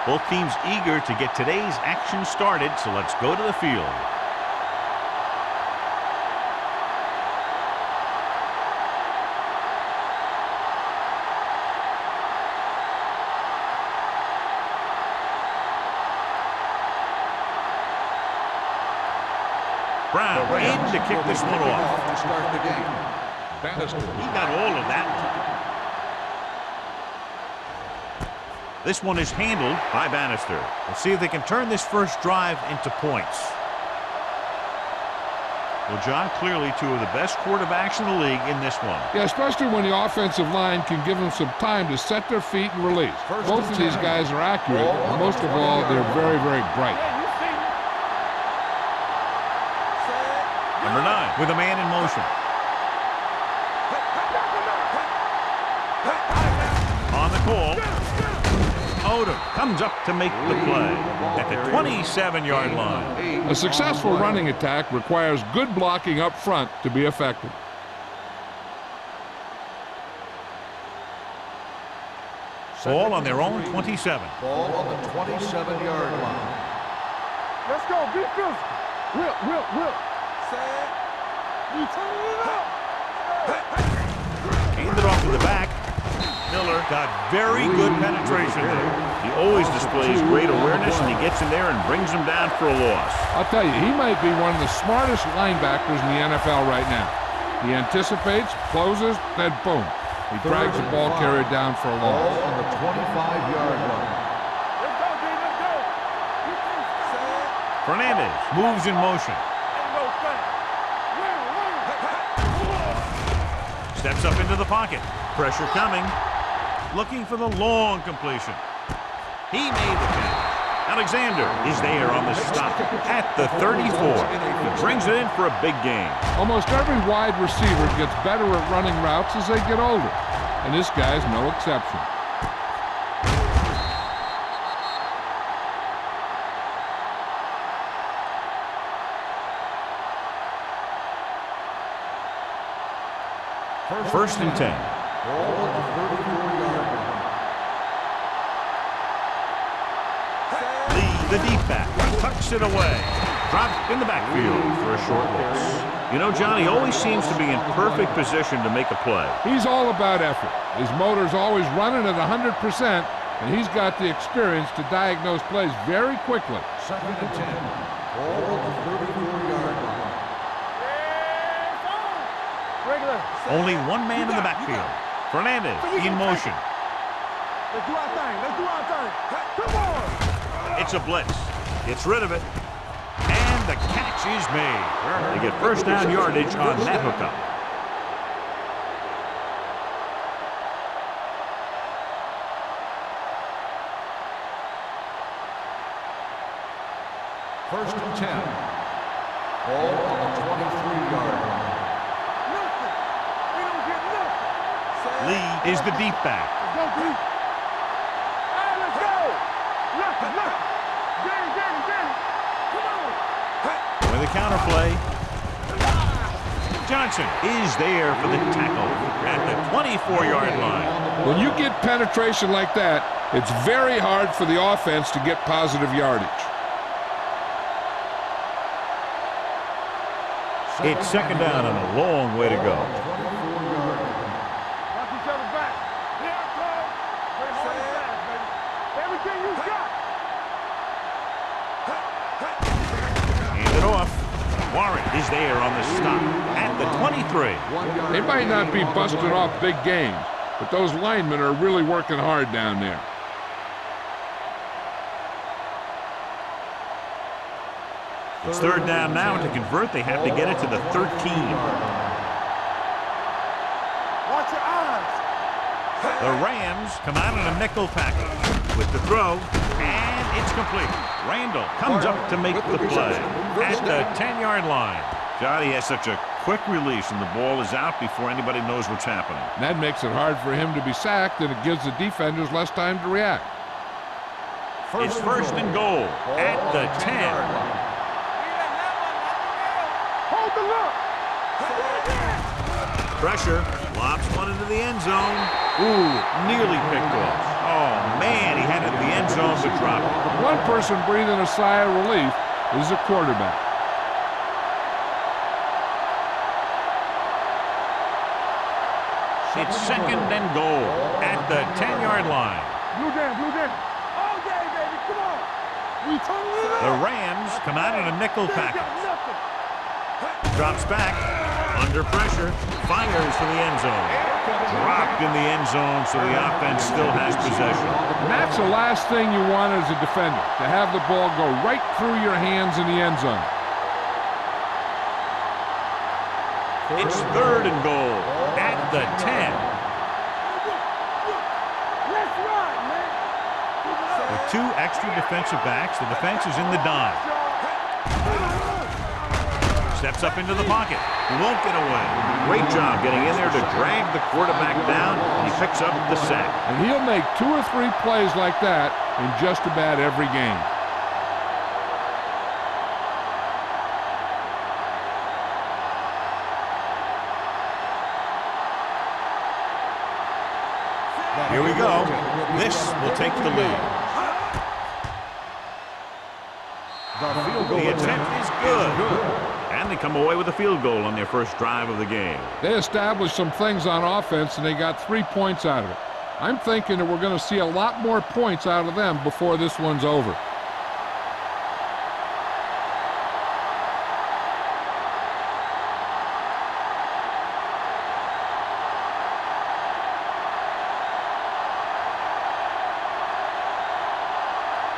Both teams eager to get today's action started, so let's go to the field. Brown in to kick this one off. To start the game. Bannister. He got all of that. This one is handled by Bannister. We'll see if they can turn this first drive into points. Well, John, clearly two of the best quarterbacks in the league in this one. Yeah, especially when the offensive line can give them some time to set their feet and release. Both of these guys are accurate, and most of all, they're very, very bright. Number 9 with a man in motion. On the call. Odom comes up to make the play at the 27-yard line. A successful running attack requires good blocking up front to be effective. Ball on their own 27. Ball on the 27-yard line. Let's go, be physical. Will. Hand it off to the back. Miller got very good penetration there. He always displays great awareness, and he gets in there and brings him down for a loss. I'll tell you, he might be one of the smartest linebackers in the NFL right now. He anticipates, closes, then boom. He drags the ball carrier down for a loss. Ball on the 25-yard line. Let's go, D, let's go. Fernandez moves in motion. Steps up into the pocket. Pressure coming. Looking for the long completion. He made the catch. Alexander is there on the stop at the 34. He brings it in for a big gain. Almost every wide receiver gets better at running routes as they get older, and this guy's no exception. First and 10. Ball on the 34-yard line. Lee, the deep back, tucks it away. Dropped in the backfield for a short loss. You know, John, he always seems to be in perfect position to make a play. He's all about effort. His motor's always running at 100%, and he's got the experience to diagnose plays very quickly. Second and 10. Ball on the 34-yard line. Only one man in the backfield. Fernandez in motion. Let's do our thing. Let's do our thing. Come on. It's a blitz. Gets rid of it. And the catch is made. They get first down yardage on that hookup. First and 10. Ball on the 23-yard line. Lee is the deep back. Let's go, D. Hey, let's go. Look. Danny. Come on. With a counter play. Johnson is there for the tackle at the 24-yard line. When you get penetration like that, it's very hard for the offense to get positive yardage. It's second down and a long way to go. Watch each other back. Here I come. Play hard and fast, baby. Everything you got. Hand it off. Warren is there on the stop at the 23. They might not be busting off big games, but those linemen are really working hard down there. It's third down now, and to convert, they have to get it to the 13. Watch your eyes. The Rams come out in a nickel package with the throw, and it's complete. Randall comes up to make the play at the 10-yard line. God, he has such a quick release, and the ball is out before anybody knows what's happening. And that makes it hard for him to be sacked, and it gives the defenders less time to react. It's first and goal at the 10. Hold the look. Pressure, lobs one into the end zone. Ooh, nearly picked off. Oh, man, he had it in the end zone but dropped it. One person breathing a sigh of relief is the quarterback. It's second and goal at the 10-yard line. Blue down, blue down. All day, baby, come on. We turning it up. The Rams come out in a nickel They package. got nothing. Drops back, under pressure, fires for the end zone. Dropped in the end zone, so the offense still has possession. And that's the last thing you want as a defender, to have the ball go right through your hands in the end zone. It's third and goal at the 10. Let's run, man. With two extra defensive backs, the defense is in the dime. Steps up into the pocket. He won't get away. Great job getting in there to drag the quarterback down, and he picks up the sack. And he'll make 2 or 3 plays like that in just about every game. Here we go. This will take the lead. The attempt is good. And they come away with a field goal on their first drive of the game. They established some things on offense, and they got 3 points out of it. I'm thinking that we're going to see a lot more points out of them before this one's over.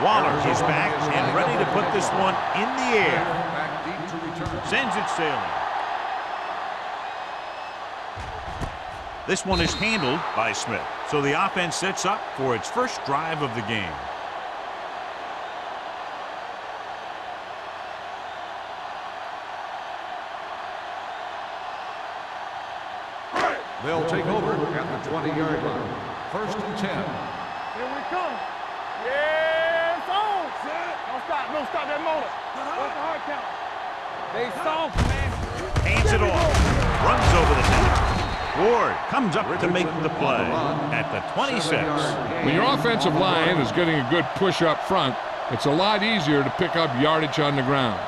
Waller is back and ready to put this one in the air. Sends it sailing. This one is handled by Smith. So the offense sets up for its first drive of the game. They'll take over at the 20-yard line. First and 10. Here we come. Yeah, it's on. Don't stop that motor. What's the hard count? They soft, man. Hands it off. Runs over the tackle. Ward comes up to make the play at the 26. When your offensive line is getting a good push up front, it's a lot easier to pick up yardage on the ground.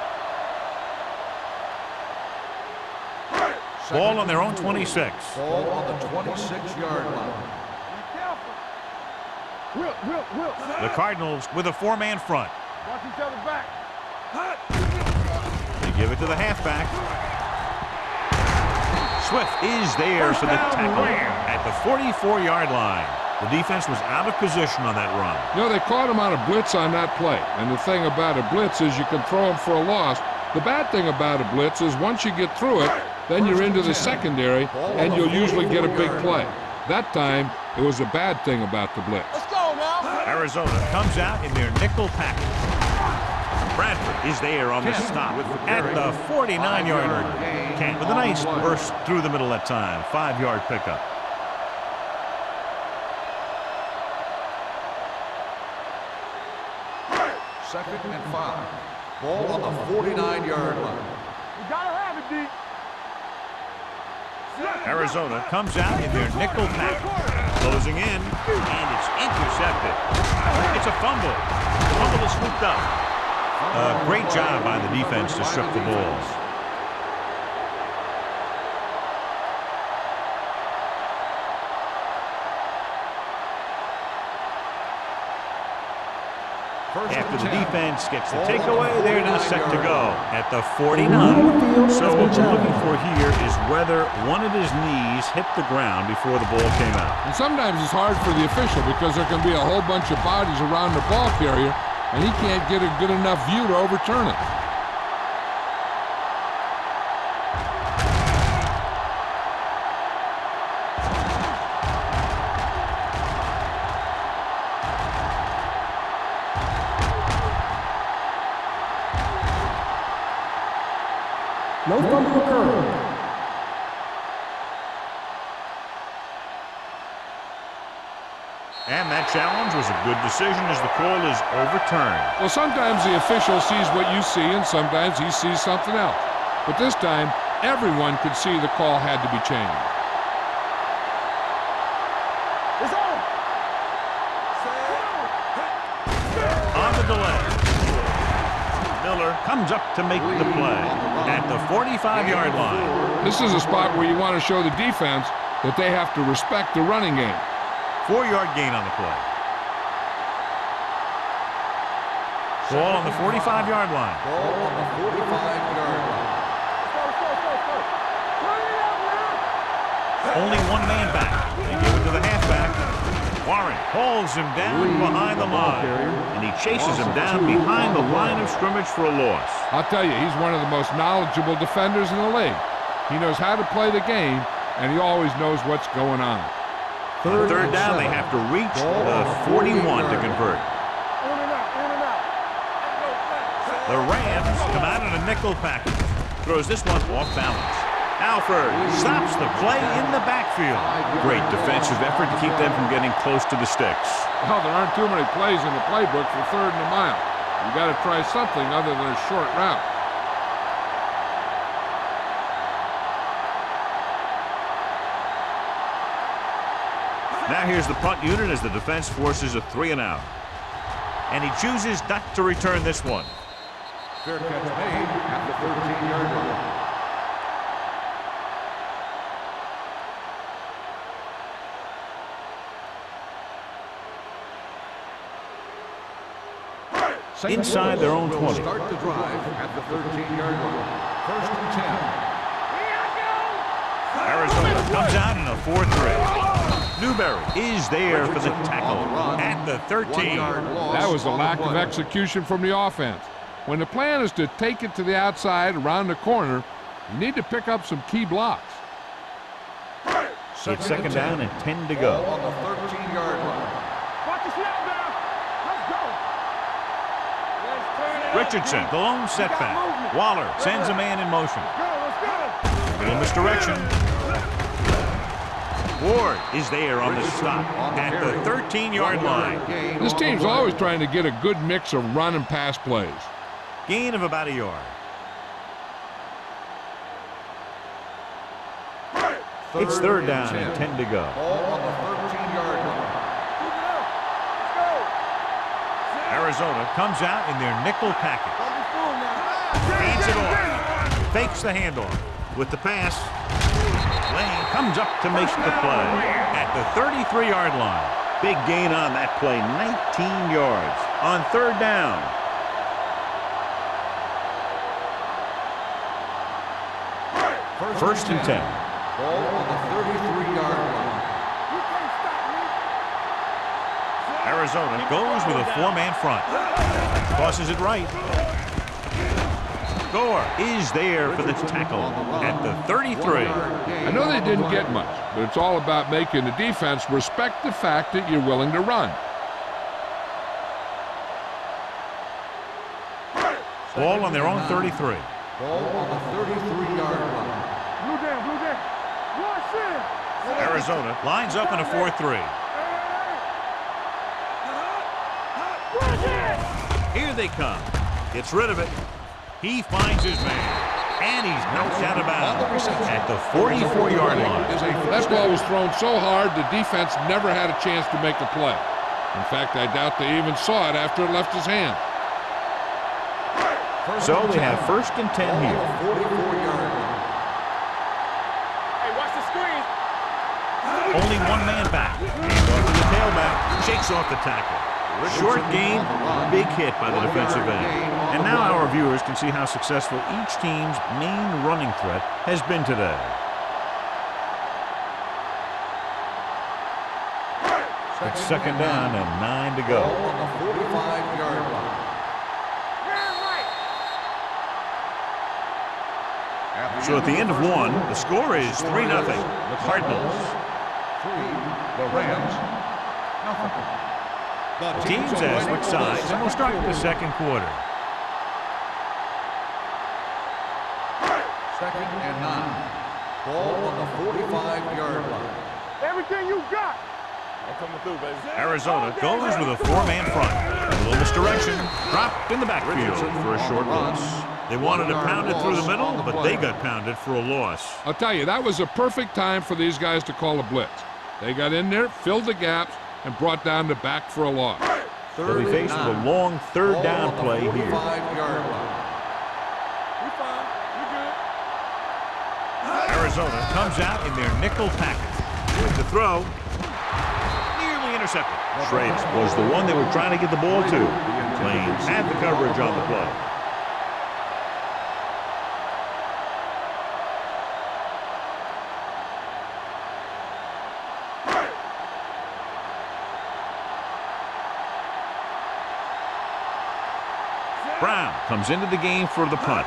Ball on their own 26. Ball on the 26-yard line. Be careful. Whip. The Cardinals with a 4-man front. Watch each other back. They give it to the halfback. Swift is there for the tackle at the 44-yard line. The defense was out of position on that run. You know, they caught him on a blitz on that play. And the thing about a blitz is you can throw him for a loss. The bad thing about a blitz is once you get through it, then you're into the secondary, and you'll usually get a big play. That time, it was a bad thing about the blitz. Let's go now. Arizona comes out in their nickel package. Bradford is there on the stop at the 49-yard line. Kent with a nice burst through the middle that time. 5-yard pickup. Second and 5. Ball on the 49-yard line. You gotta have it, D. Arizona comes out in their nickel package. Closing in, and it's intercepted. It's a fumble. The fumble is scooped up. Great job by the defense to strip the balls. After the defense gets the takeaway, they're now set to go at the 49. So what we're looking for here is whether one of his knees hit the ground before the ball came out. And sometimes it's hard for the official because there can be a whole bunch of bodies around the ball carrier, and he can't get a good enough view to overturn it. No fumble occurred. And that challenge was a good decision as the call is overturned. Well, sometimes the official sees what you see, and sometimes he sees something else. But this time, everyone could see the call had to be changed. It's on. On the delay. Miller comes up to make the play at the 45-yard line. This is a spot where you want to show the defense that they have to respect the running game. 4-yard gain on the play. Ball on the 45-yard line. Ball on the 45-yard line. Only one man back. They give it to the halfback. Warren hauls him down behind the line, and he chases him down behind the line of scrimmage for a loss. I'll tell you, he's one of the most knowledgeable defenders in the league. He knows how to play the game, and he always knows what's going on. On third down, they have to reach the 41 to convert. The Rams come out in a nickel package. Throws this one off balance. Alford stops the play in the backfield. Great defensive effort to keep them from getting close to the sticks. Well, there aren't too many plays in the playbook for 3rd and a mile. You got to try something other than a short route. Now here's the punt unit as the defense forces a 3-and-out. And he chooses not to return this one. Fair catch made at the 13-yard line. Inside their own 20. Start the drive at the 13-yard line. 1st and 10. Arizona comes out in a 4-3. Newberry is there for the tackle at the 13. That was a lack of execution from the offense. When the plan is to take it to the outside around the corner, you need to pick up some key blocks. It's 2nd down and 10 to go. On the 13-yard line. Watch the snap down. Let's go. Let's turn it up. Richardson, the lone setback. Waller sends a man in motion. Let's go. Little misdirection. Ward is there on the stop at the 13-yard line. This team's always trying to get a good mix of run and pass plays. Gain of about a yard. It's 3rd down and 10 to go. Ball on the 13-yard line. Arizona comes out in their nickel package. Hands it off. Fakes the handoff. With the pass, Lane comes up to make the play at the 33-yard line. Big gain on that play, 19 yards on 3rd down. First and 10. Ball on the 33-yard line. Arizona goes with a 4-man front. Tosses it right. Gore is there for the tackle at the 33. I know they didn't get much, but it's all about making the defense respect the fact that you're willing to run. Ball on their own 33. Ball on the 33-yard line. Blue down, blue down. Rush in. Arizona lines up in a 4-3. Here they come. Gets rid of it. He finds his man. And he's knocked out of bounds at the 44-yard line. That ball was thrown so hard the defense never had a chance to make a play. In fact, I doubt they even saw it after it left his hand. So they have 1st and 10 here. 44-yard line. Hey, watch the screen. Only one man back. Hands off to the tailback. Shakes off the tackle. Short gain, big hit by the defensive end. And now our viewers can see how successful each team's main running threat has been today. It's 2nd down and 9 to go. Ball on the 45-yard line. So at the end of 1, the score is 3-0. The Cardinals. 3, the Rams. Nothing. Teams have switched sides, and we'll start the 2nd quarter. Second and 9. Ball on the 45-yard line. Everything you got. I'm coming through, baby. Arizona goes with a four-man front. A little misdirection. Dropped in the backfield for a short loss. They wanted to pound it through the middle, but they got pounded for a loss. I'll tell you, that was a perfect time for these guys to call a blitz. They got in there, filled the gaps, and brought down the back for a loss. They'll be faced with a long third down play here. 45-yard line. We fine. We good. Arizona comes out in their nickel package. With the throw, nearly intercepted. Schrader was the one they were trying to get the ball to. Flames had the coverage on the play. Brown comes into the game for the punt.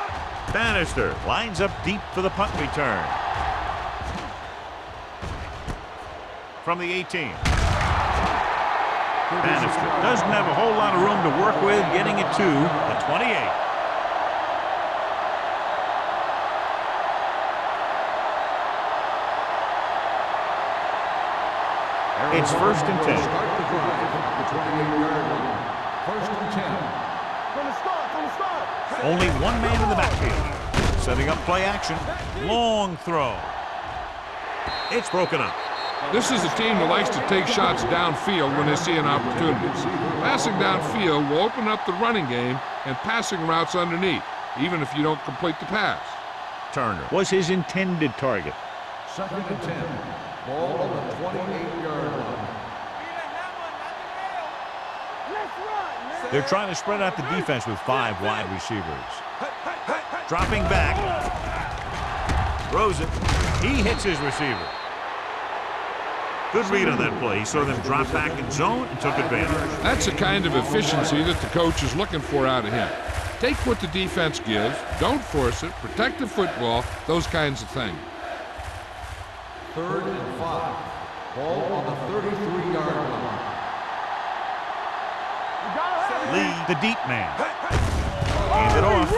Bannister lines up deep for the punt return. From the 18. Bannister doesn't have a whole lot of room to work with, getting it to the 28. It's first and 10. Start the drive at the 28-yard line. First and 10. From the start. Only one man in the backfield. Setting up play action. Long throw. It's broken up. This is a team that likes to take shots downfield when they see an opportunity. Passing downfield will open up the running game and passing routes underneath, even if you don't complete the pass. Turner was his intended target. Second and 10. Ball on the 28-yard line. They're trying to spread out the defense with 5 wide receivers. Dropping back. Throws it. He hits his receiver. Good read on that play. He saw them drop back in zone and took advantage. That's the kind of efficiency that the coach is looking for out of him. Take what the defense gives, don't force it, protect the football, those kinds of things. Third and 5. Ball on the 33-yard line. Lee, the deep man. Hand it off.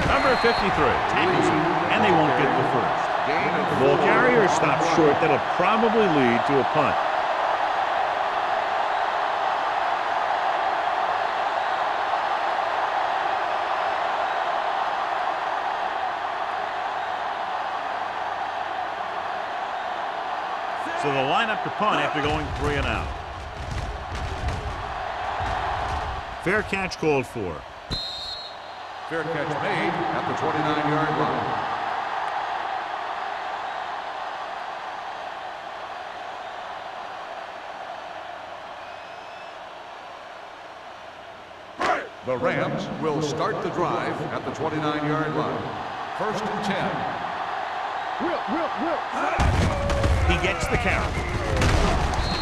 Number 53 tackles him, and they won't get the first. The ball carrier stops short. That'll probably lead to a punt. So they'll line up to punt after going 3 and out. Fair catch called for. Fair catch made at the 29-yard line. The Rams will start the drive at the 29-yard line. First and 10. He gets the carry.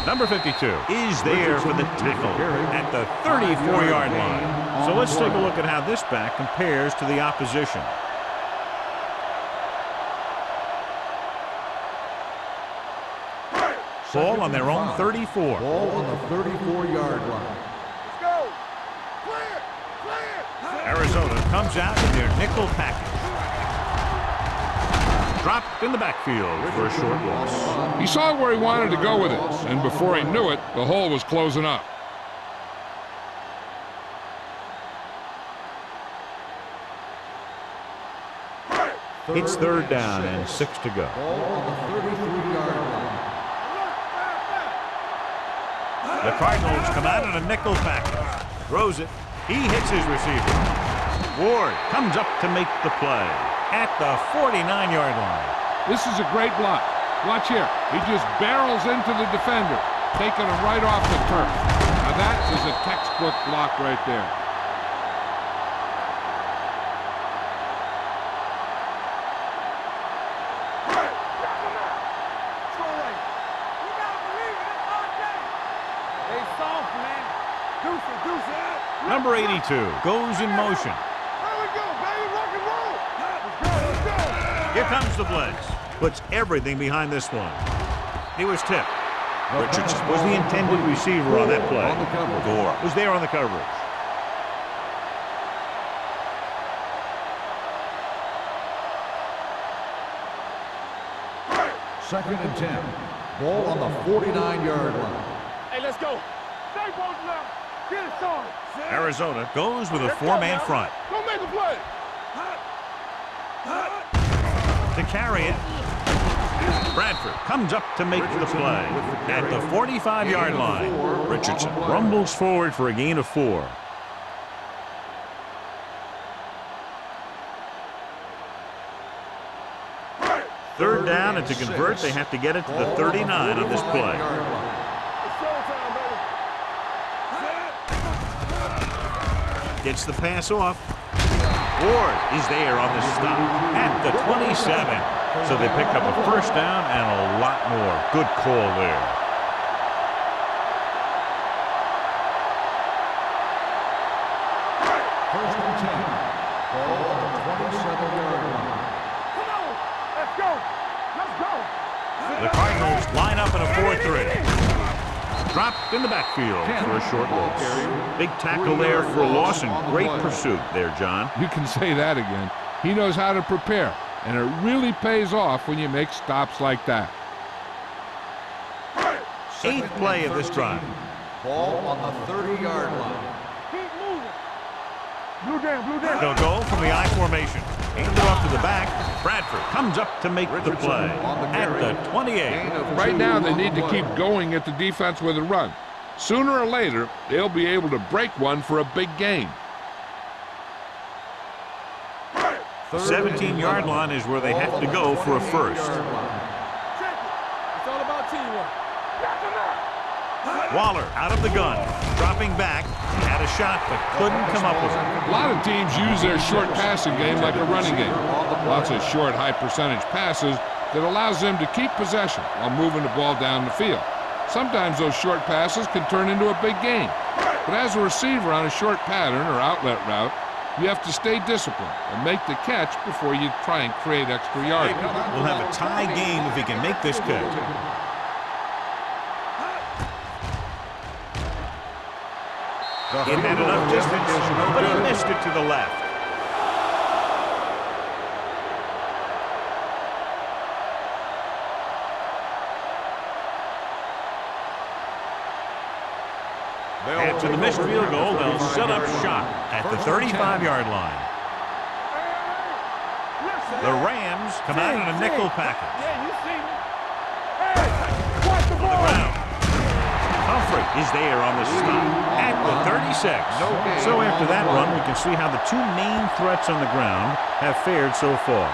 Number 52 is there for the tackle at the 34-yard line. So let's take a look at how this back compares to the opposition. Ball on their own 34. Ball on the 34-yard line. Let's go. Clear. Arizona comes out in their nickel package. Dropped in the backfield for a short loss. He saw where he wanted to go with this, and before he knew it, the hole was closing up. It's third down and 6 to go. Ball on the 33-yard line. The Cardinals come out in a nickel package. Throws it. He hits his receiver. Ward comes up to make the play at the 49-yard line. This is a great block. Watch here. He just barrels into the defender, taking him right off the turf. Now that is a textbook block right there. Number 82 goes in motion. There we go, baby. Rock and roll. Let's go. Here comes the blitz. Puts everything behind this one. He was tipped. Richards was the intended receiver on that play. Gore was there on the coverage. Second and 10. Ball on the 49-yard line. Hey, let's go. Stay posted now. Get it started. Arizona goes with a four-man front. Go make a play. To carry it, Bradford comes up to make the play at the 45-yard line. Richardson rumbles forward for a gain of 4. Third down, and to convert, they have to get it to the 39 on this play. Gets the pass off. Ward is there on the stop at the 27. So they pick up a first down and a lot more. Good call there. First and 10. Ball on the 27-yard line. Come on. Let's go. Let's go. The Cardinals line up in a 4-3. Dropped in the backfield for a short loss. Big tackle there for a loss and great pursuit there, John. You can say that again. He knows how to prepare, and it really pays off when you make stops like that. 8th play of this drive. Ball on the 30-yard line. Keep moving. Blue down, blue down. They'll go from the I formation. Handed off to the back. Bradford comes up to make the play at the 28. Right now, they need to keep going at the defense with a run. Sooner or later, they'll be able to break one for a big gain. 17-yard line is where they have to go for a first. It's all about teamwork. Waller out of the gun, dropping back. He had a shot but couldn't come up with it. A lot of teams use their short passing game like a running game. Lots of short, high-percentage passes that allows them to keep possession while moving the ball down the field. Sometimes those short passes can turn into a big gain. But as a receiver on a short pattern or outlet route, you have to stay disciplined and make the catch before you try and create extra yardage. We'll have a tie game if he can make this catch. It had enough distance, but he missed it to the left. After the missed field goal, they'll set up shop at the 35-yard line. The Rams come out in a nickel package. Yeah, you see me. Hey, watch the On the ball. ground. Humphrey is there on the stop at the 36. So after that run, we can see how the two main threats on the ground have fared so far.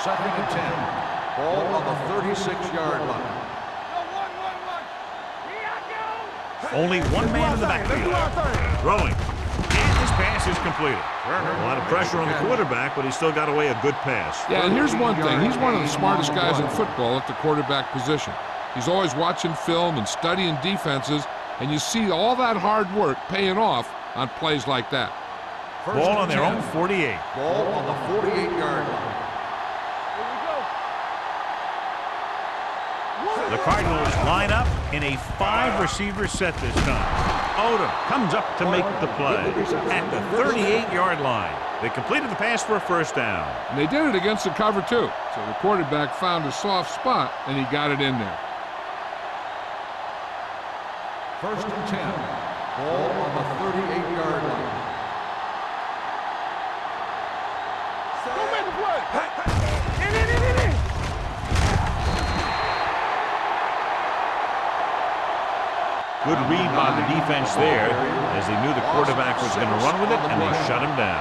Second and 10. Ball on the 36-yard line. Only one man in the backfield. Throwing. And his pass is completed. A lot of pressure on the quarterback, but he still got away a good pass. Yeah, and here's one thing. He's one of the smartest guys in football at the quarterback position. He's always watching film and studying defenses, and you see all that hard work paying off on plays like that. Ball on their own 48. Ball on the 48-yard line. The Cardinals line up in a 5-receiver set this time. Odom comes up to make the play at the 38-yard line. They completed the pass for a first down. And they did it against the cover, too. So the quarterback found a soft spot, and he got it in there. First and 10. Ball on the 38-yard line. Go make the play. In. Good read by the defense there as they knew the quarterback was going to run with it, and they shut him down.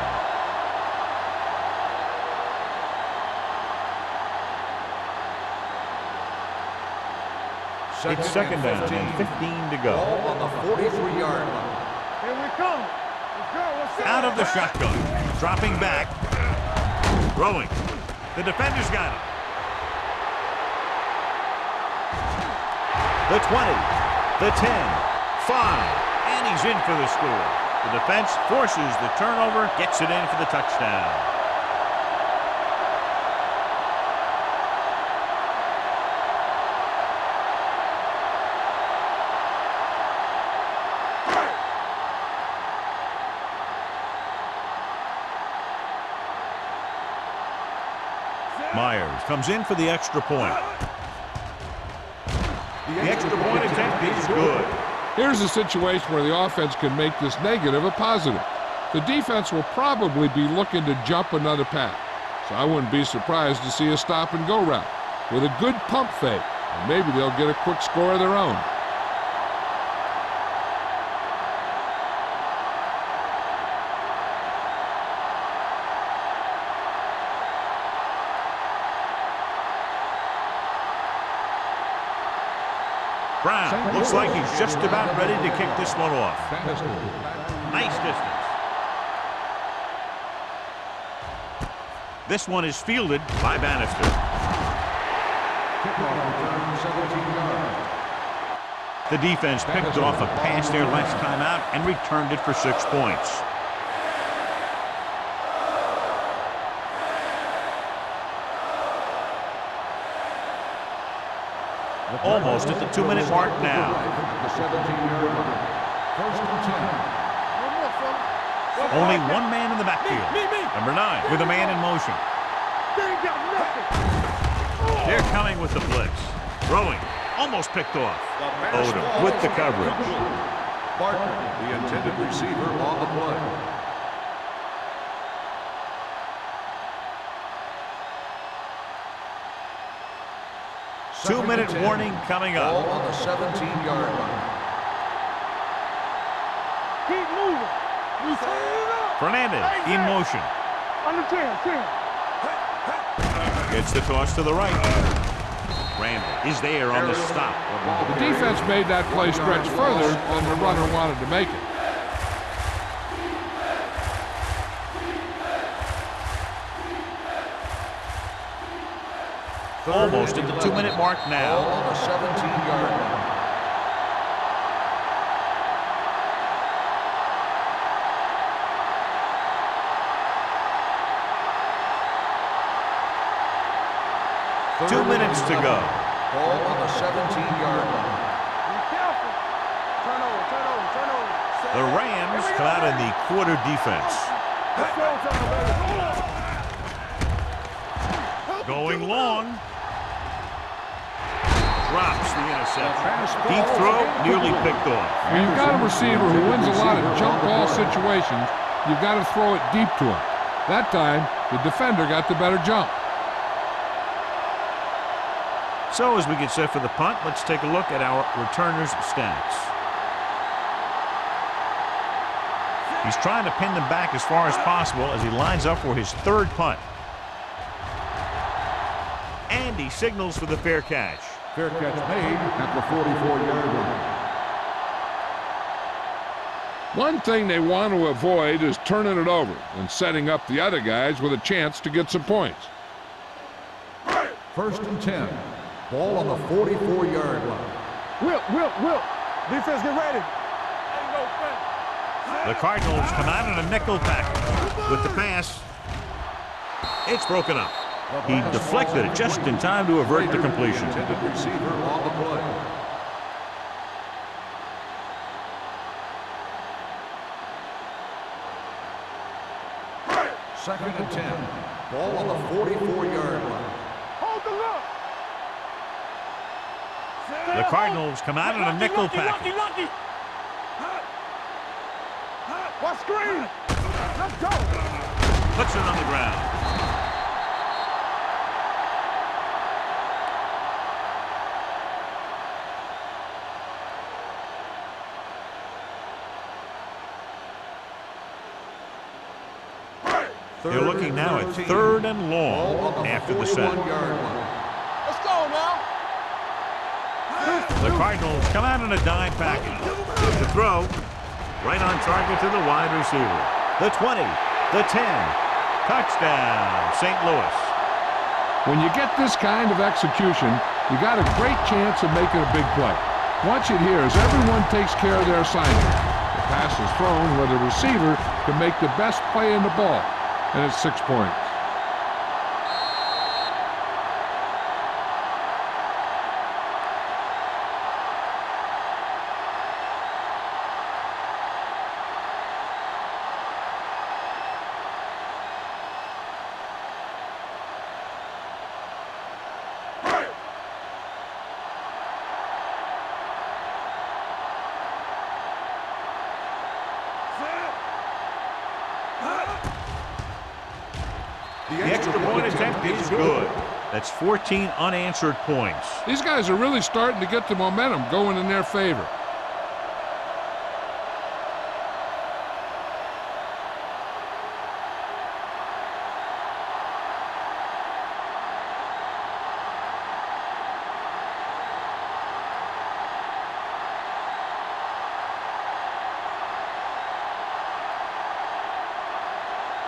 It's second down and 15 to go. Ball on the 43-yard line. Here we come. Let's go. Let's go. Out of the shotgun, dropping back, throwing. The defender's got it. The 20, the 10, 5, and he's in for the score. The defense forces the turnover, gets it in for the touchdown. Myers comes in for the extra point. The extra point attempt is good. Here's a situation where the offense can make this negative a positive. The defense will probably be looking to jump another pass, so I wouldn't be surprised to see a stop-and-go route with a good pump fake, and maybe they'll get a quick score of their own. Brown looks like he's just about ready to kick this one off. Nice distance. This one is fielded by Bannister. The defense picked off a pass their last time out and returned it for 6 points. Almost at the 2-minute mark now. Only one man in the backfield. Number 9 with a man in motion. They're coming with the blitz. Throwing. Almost picked off. Odom with the coverage. Barton, the intended receiver, on the play. Two-minute warning coming up. Ball on the 17-yard line. Keep moving. You see it? Fernandez in motion. Under 10. Gets the toss to the right. Randall is there on the stop. The defense made that play stretch further than the runner wanted to make it. Almost at the 2-minute mark now. Ball on the 17-yard line. Two minutes to go. Ball on the 17-yard line. Be careful. Turn over. The Rams come out in the quarter defense. Let's go, baby. Going long. Drops the interception. Deep throw, nearly picked off. When you've got a receiver who wins a lot of jump ball situations, you've got to throw it deep to him. That time, the defender got the better jump. So as we get set for the punt, let's take a look at our returners' stats. He's trying to pin them back as far as possible as he lines up for his third punt. And he signals for the fair catch. Fair catch made at the 44-yard line. One thing they want to avoid is turning it over and setting up the other guys with a chance to get some points. First and 10. Ball on the 44-yard line. Wilt. Defense, get ready. The Cardinals come out in a nickel package with the pass. It's broken up. He deflected it just in time to avert the completion. Intended receiver on the play. Second and 10. Ball on the 44-yard line. Hold the look. The Cardinals come out in a nickel package. What screen? Let's go. Puts it on the ground. They're looking now at 3rd and long after the set. Let's go now. The Cardinals come out in a dime package. The throw, right on target to the wide receiver. The 20, the 10. Touchdown, St. Louis. When you get this kind of execution, you got a great chance of making a big play. Watch it here as everyone takes care of their assignment. The pass is thrown where the receiver can make the best play in the ball, and it's 6 points. extra-point attempt is good. That's 14 unanswered points. These guys are really starting to get the momentum going in their favor.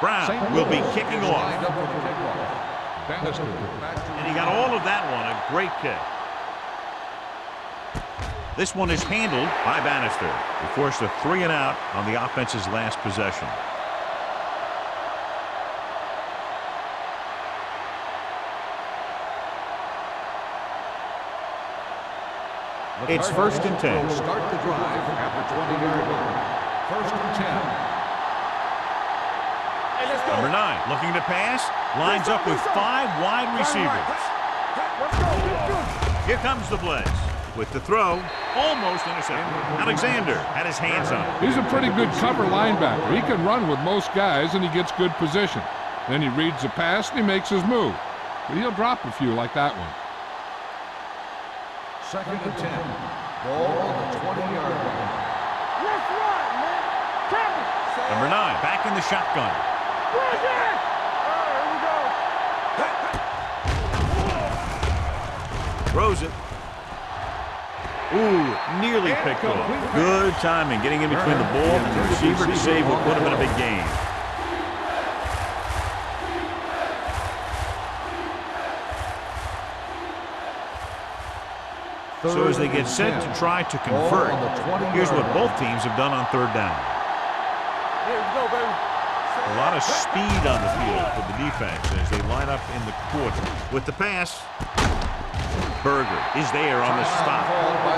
Brown will be kicking off. And he got all of that one, a great kick. This one is handled by Bannister. He forced a 3-and-out on the offense's last possession. It's 1st and 10. Start the drive at the 20-yard line. 1st and 10. Number 9 looking to pass, lines up with 5 wide receivers. Here comes the blitz. With the throw, almost intercepted. Alexander had his hands on it. He's a pretty good cover linebacker. He can run with most guys, and he gets good position. Then he reads the pass, and he makes his move. But he'll drop a few like that one. 2nd and 10. Ball on the 20-yard line. Let's run, man. Number 9 back in the shotgun. Throws it. Ooh, nearly picked off. Good timing, getting in between the ball and the receiver to save what would have been a big gain. So as they get set to try to convert, here's what both teams have done on 3rd down. Here we go, baby. A lot of speed on the field for the defense as they line up in the quarter. With the pass, Berger is there on the stop.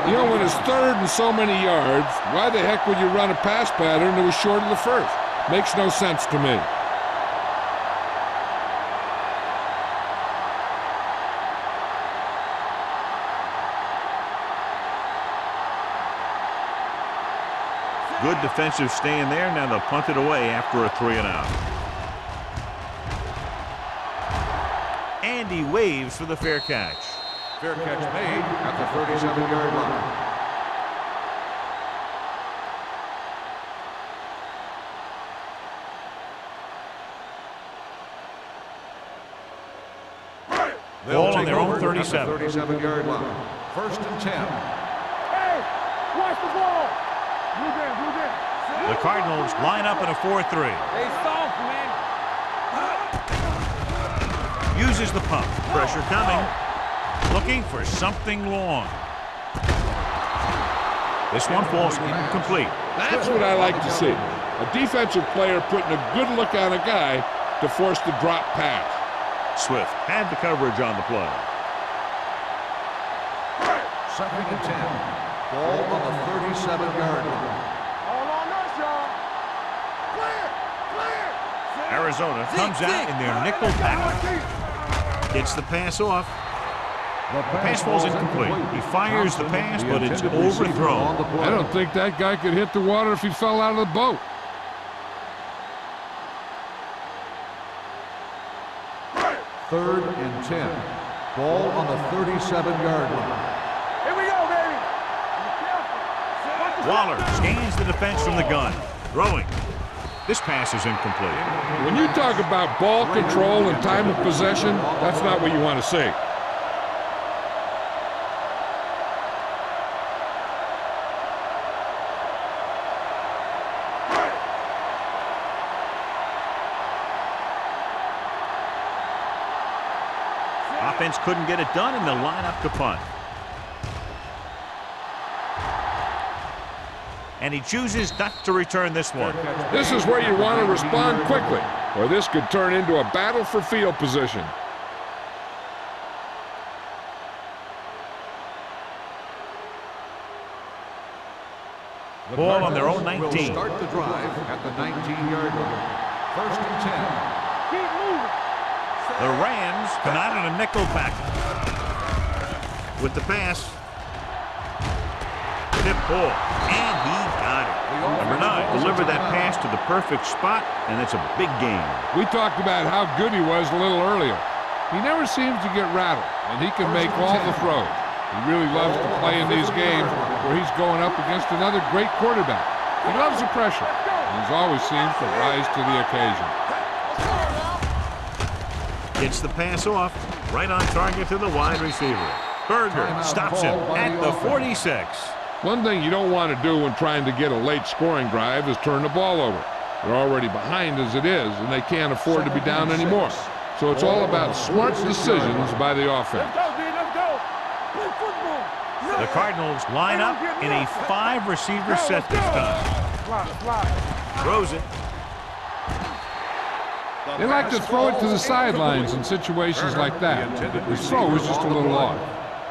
You know, when it's 3rd and so many yards, why the heck would you run a pass pattern that was short of the 1st? Makes no sense to me. Good defensive stand there. Now they'll punt it away after a 3-and-out. And he waves for the fair catch. Fair catch made at the 37-yard line. Ball on their own 37. 37-yard line. 1st and 10. Hey, watch the ball. Blue game. The Cardinals line up in a 4-3. They soft, man. Uses the pump. Pressure coming. Looking for something long. This one falls incomplete. That's what I like to see. A defensive player putting a good look on a guy to force the drop pass. Swift had the coverage on the play. 2nd and 10. Ball on the 37-yard line. All on us, y'all. Clear. Arizona comes out in their nickel package. Gets the pass off. The pass falls incomplete. He fires the pass, but it's overthrown. I don't think that guy could hit the water if he fell out of the boat. Third and 10. Ball on the 37-yard line. Here we go, baby. Waller scans the defense from the gun. Throwing. This pass is incomplete. When you talk about ball control and time of possession, that's not what you want to see. Offense couldn't get it done, and they'll line up to punt. And he chooses not to return this one. This is where you want to respond quickly, or this could turn into a battle for field position. Ball on their own 19. Will start the drive at the 19-yard line. 1st and 10. Keep moving. The Rams come out in a nickel pack. With the pass. Tip ball. And he got it. Number 9 delivered that pass to the perfect spot, and it's a big gain. We talked about how good he was a little earlier. He never seems to get rattled, and he can make all the throws. He really loves to play in these games where he's going up against another great quarterback. He loves the pressure, and he's always seems to rise to the occasion. Gets the pass off, right on target to the wide receiver. Berger stops him at the 46. One thing you don't want to do when trying to get a late scoring drive is turn the ball over. They're already behind as it is, and they can't afford to be down anymore. So it's all about smart decisions by the offense. Let's go. Play football. The Cardinals line up in a 5-receiver set this time. Slide. Throws it. They like to throw it to the sidelines in situations like that. His throw was just a little off.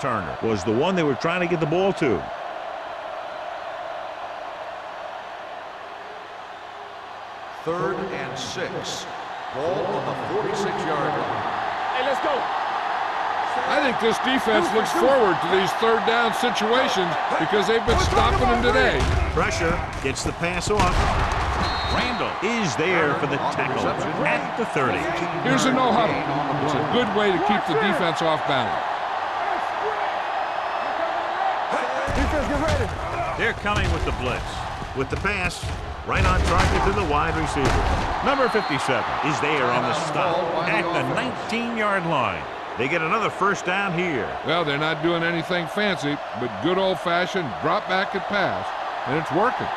Turner was the one they were trying to get the ball to. Third and 6. Ball on the 46-yard line. Hey, let's go. I think this defense looks forward to these third down situations because they've been stopping them today. Pressure, gets the pass off. Randall is there for the tackle at the 30. Here's a no huddle. It's a good way to keep the defense off balance. Defense, get ready. They're coming with the blitz. With the pass, right on target to the wide receiver. Number 57 is there on the stop at the 19-yard line. They get another first down here. Well, they're not doing anything fancy, but good old-fashioned drop back and pass, and it's working.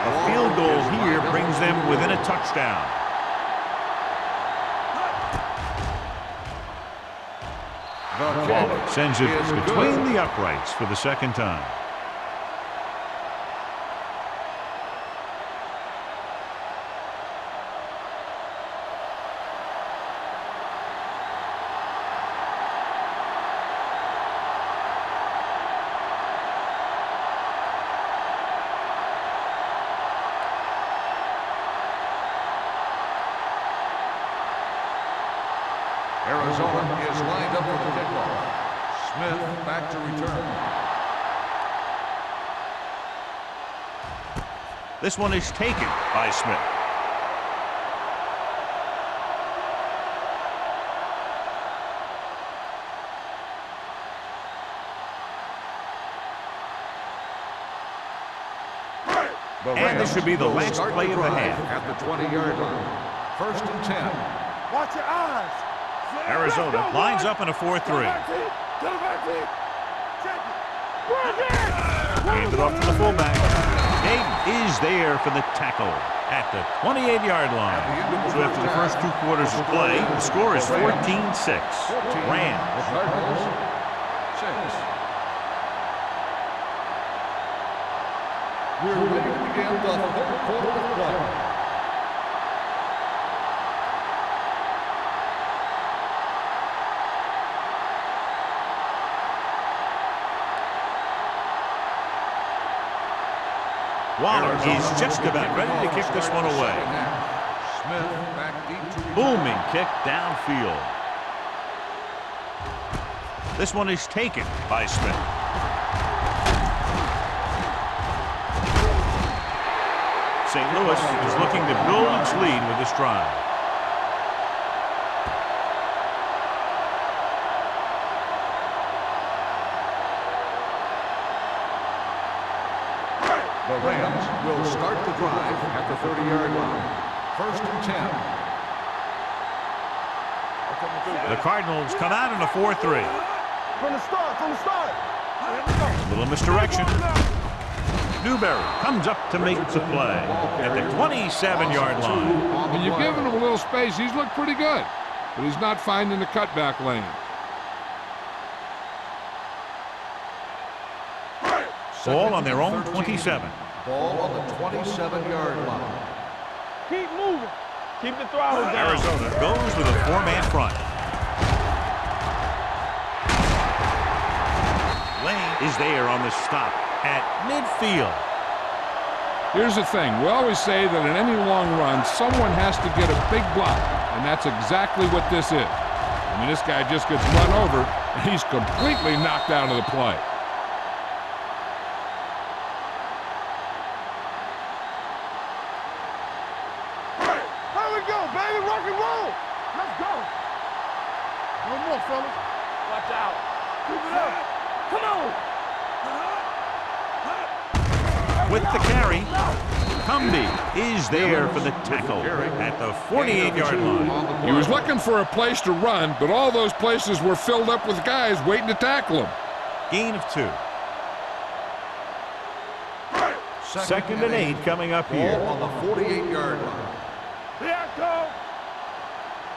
A field goal here brings them within a touchdown. Waller sends it between the uprights for the second time. Arizona is lined up for the kickoff. Smith back to return. This one is taken by Smith. And this should be the last play of the half. At the 20-yard line. First and 10. Watch your eyes. Arizona lines up in a 4-3. Hands it off to the fullback. Dayton is there for the tackle at the 28-yard line. So after the first 2 quarters of play, the score is 14-6. Rams. Cardinals 6. We're ready to begin the third quarter of play. Waller is just about ready to kick this one away. Smith back deep to Booming kick downfield. This one is taken by Smith. St. Louis is looking to build its lead with this drive. The Rams will start the drive at the 30-yard line. First and 10. The Cardinals come out in a 4-3. From the start. A little misdirection. Newberry comes up to make the play at the 27-yard line. When you're giving him a little space, he's looked pretty good, but he's not finding the cutback lane. Ball on their own 27. Ball on the 27-yard line. Keep moving. Keep the throttle down. Arizona goes with a 4-man front. Lane is there on the stop at midfield. Here's the thing. We always say that in any long run, someone has to get a big block, and that's exactly what this is. I mean, this guy just gets run over, and he's completely knocked out of the play. go, baby. Rock and roll. Let's go. No more, fellas. Watch out. Keep it up. Come on. With the carry, Cumby is there for the tackle at the 48-yard line. He was looking for a place to run, but all those places were filled up with guys waiting to tackle him. Gain of 2. Second and 8 coming up here. Ball on the 48-yard line. Here I come.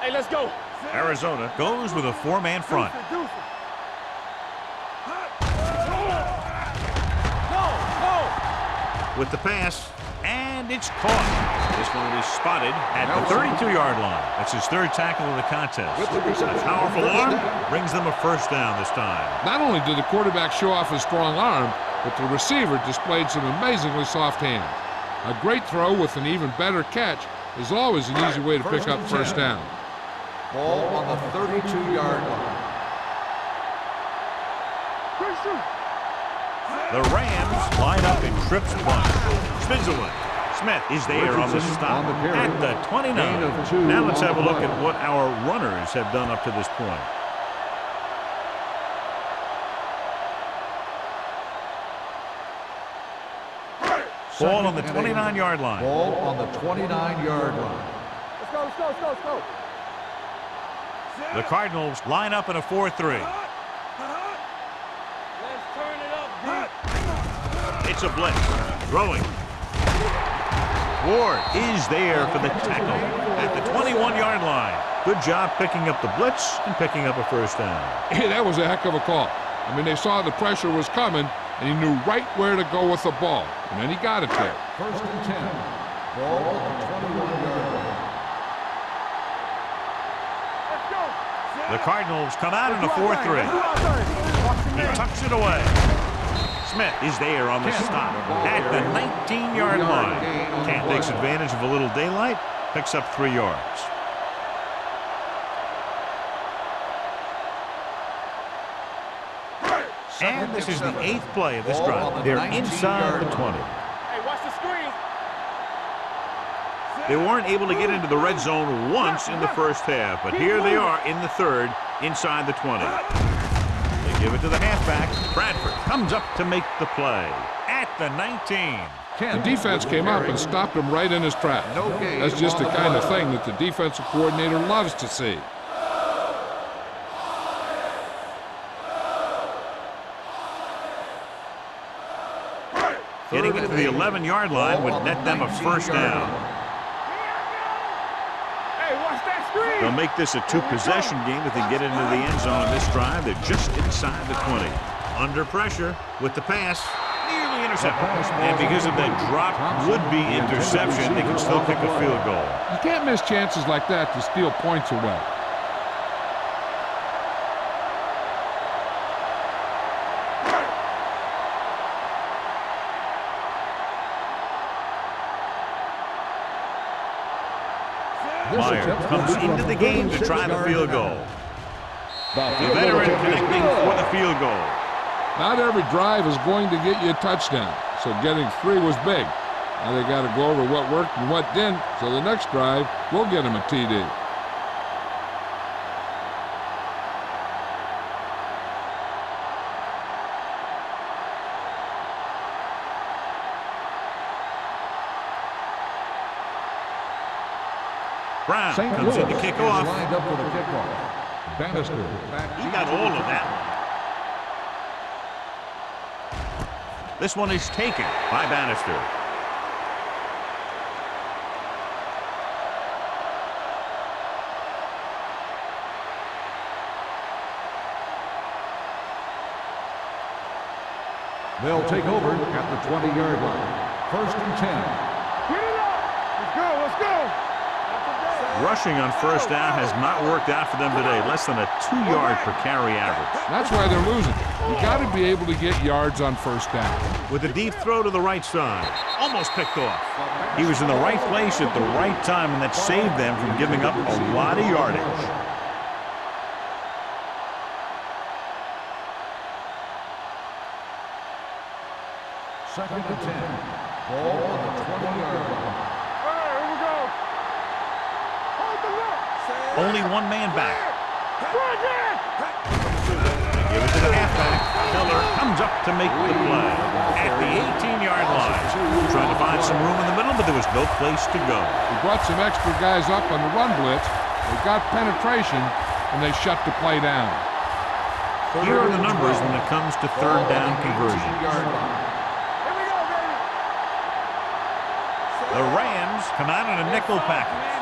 Hey, let's go. Arizona goes with a 4-man front. With the pass, and it's caught. This one will be spotted at the 32-yard line. That's his 3rd tackle of the contest. A powerful arm brings them a first down this time. Not only did the quarterback show off his strong arm, but the receiver displayed some amazingly soft hands. A great throw with an even better catch is always an easy way to pick up first down. Ball on the 32-yard line. The Rams line up in trips bunch. Spins away. Smith is there on the stop at the 29. Now let's have a look at what our runners have done up to this point. Ball on the 29-yard line. Ball on the 29-yard line. Let's go, let's go, let's go, let's go. The Cardinals line up in a 4-3. Let's turn it up, deep. It's a blitz. Throwing. Ward is there for the tackle at the 21-yard line. Good job picking up the blitz and picking up a first down. Hey, that was a heck of a call. I mean, they saw the pressure was coming, and he knew right where to go with the ball. And then he got it there. First and 10. Ball on the 21-yard line. Let's go. The Cardinals come out in a 4-3. He tucks it away. Smith is there on the stop at the 19-yard line. Can't takes advantage of a little daylight. Picks up 3 yards. And this is the 8th play of this drive. They're inside the 20. Hey, watch the screen. They weren't able to get into the red zone once in the first half, but here they are in the 3rd, inside the 20. They give it to the halfback. Bradford comes up to make the play at the 19. The defense came up and stopped him right in his tracks. That's just the kind of thing that the defensive coordinator loves to see. Getting it to the 11-yard line would net them a first down. Hey, watch that screen. They'll make this a 2-possession game if they get into the end zone on this drive. They're just inside the 20. Under pressure with the pass. Nearly intercepted. And because of that drop would-be interception, they can still kick a field goal. You can't miss chances like that to steal points away. Meyer comes into the game to try the field goal. The veteran connecting for the field goal. Not every drive is going to get you a touchdown, so getting 3 was big. Now they got to go over what worked and what didn't, so the next drive will get them a TD. Brown comes in to kick off. Lined up for the kickoff. Bannister back. He got all of that. This one is taken by Bannister. They'll take over at the 20-yard line. First and 10. Get it up. Let's go, let's go. Rushing on first down has not worked out for them today. Less than a 2-yard per carry average. That's why they're losing. You got to be able to get yards on first down. With a deep throw to the right side. Almost picked off. He was in the right place at the right time, and that saved them from giving up a lot of yardage. Second and 10. Ball on the 20-yard line. All right, here we go. Only one man back. They give it to the halfback. Miller comes up to make the play at the 18-yard line. Trying to find some room in the middle, but there was no place to go. He brought some extra guys up on the run blitz. They got penetration, and they shut the play down. Here are the numbers when it comes to third down conversion. The Rams come out in a nickel package.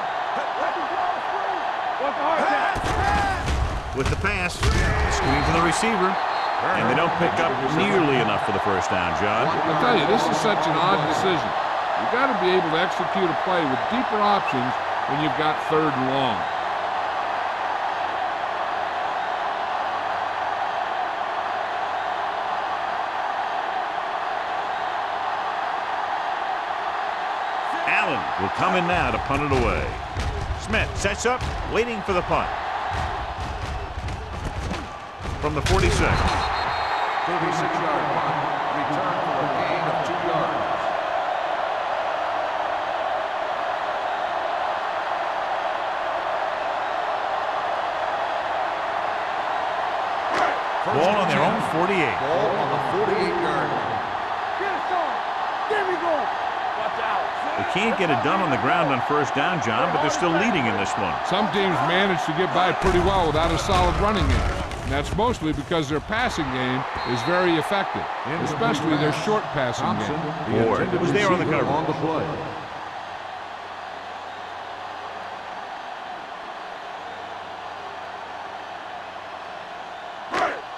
With the pass, the screen for the receiver, and they don't pick up nearly enough for the first down, John. I tell you, this is such an odd decision. You've got to be able to execute a play with deeper options when you've got third and long. Allen will come in now to punt it away. Smith sets up, waiting for the punt. From the 46. 36-yard punt. Return for a gain of 2 yards. Ball on their own 48. Ball on the 48-yard line. They can't get it done on the ground on first down, John, but they're still leading in this one. Some teams manage to get by pretty well without a solid running game. And that's mostly because their passing game is very effective, especially their short passing game. Ward was there on the cover. On the play.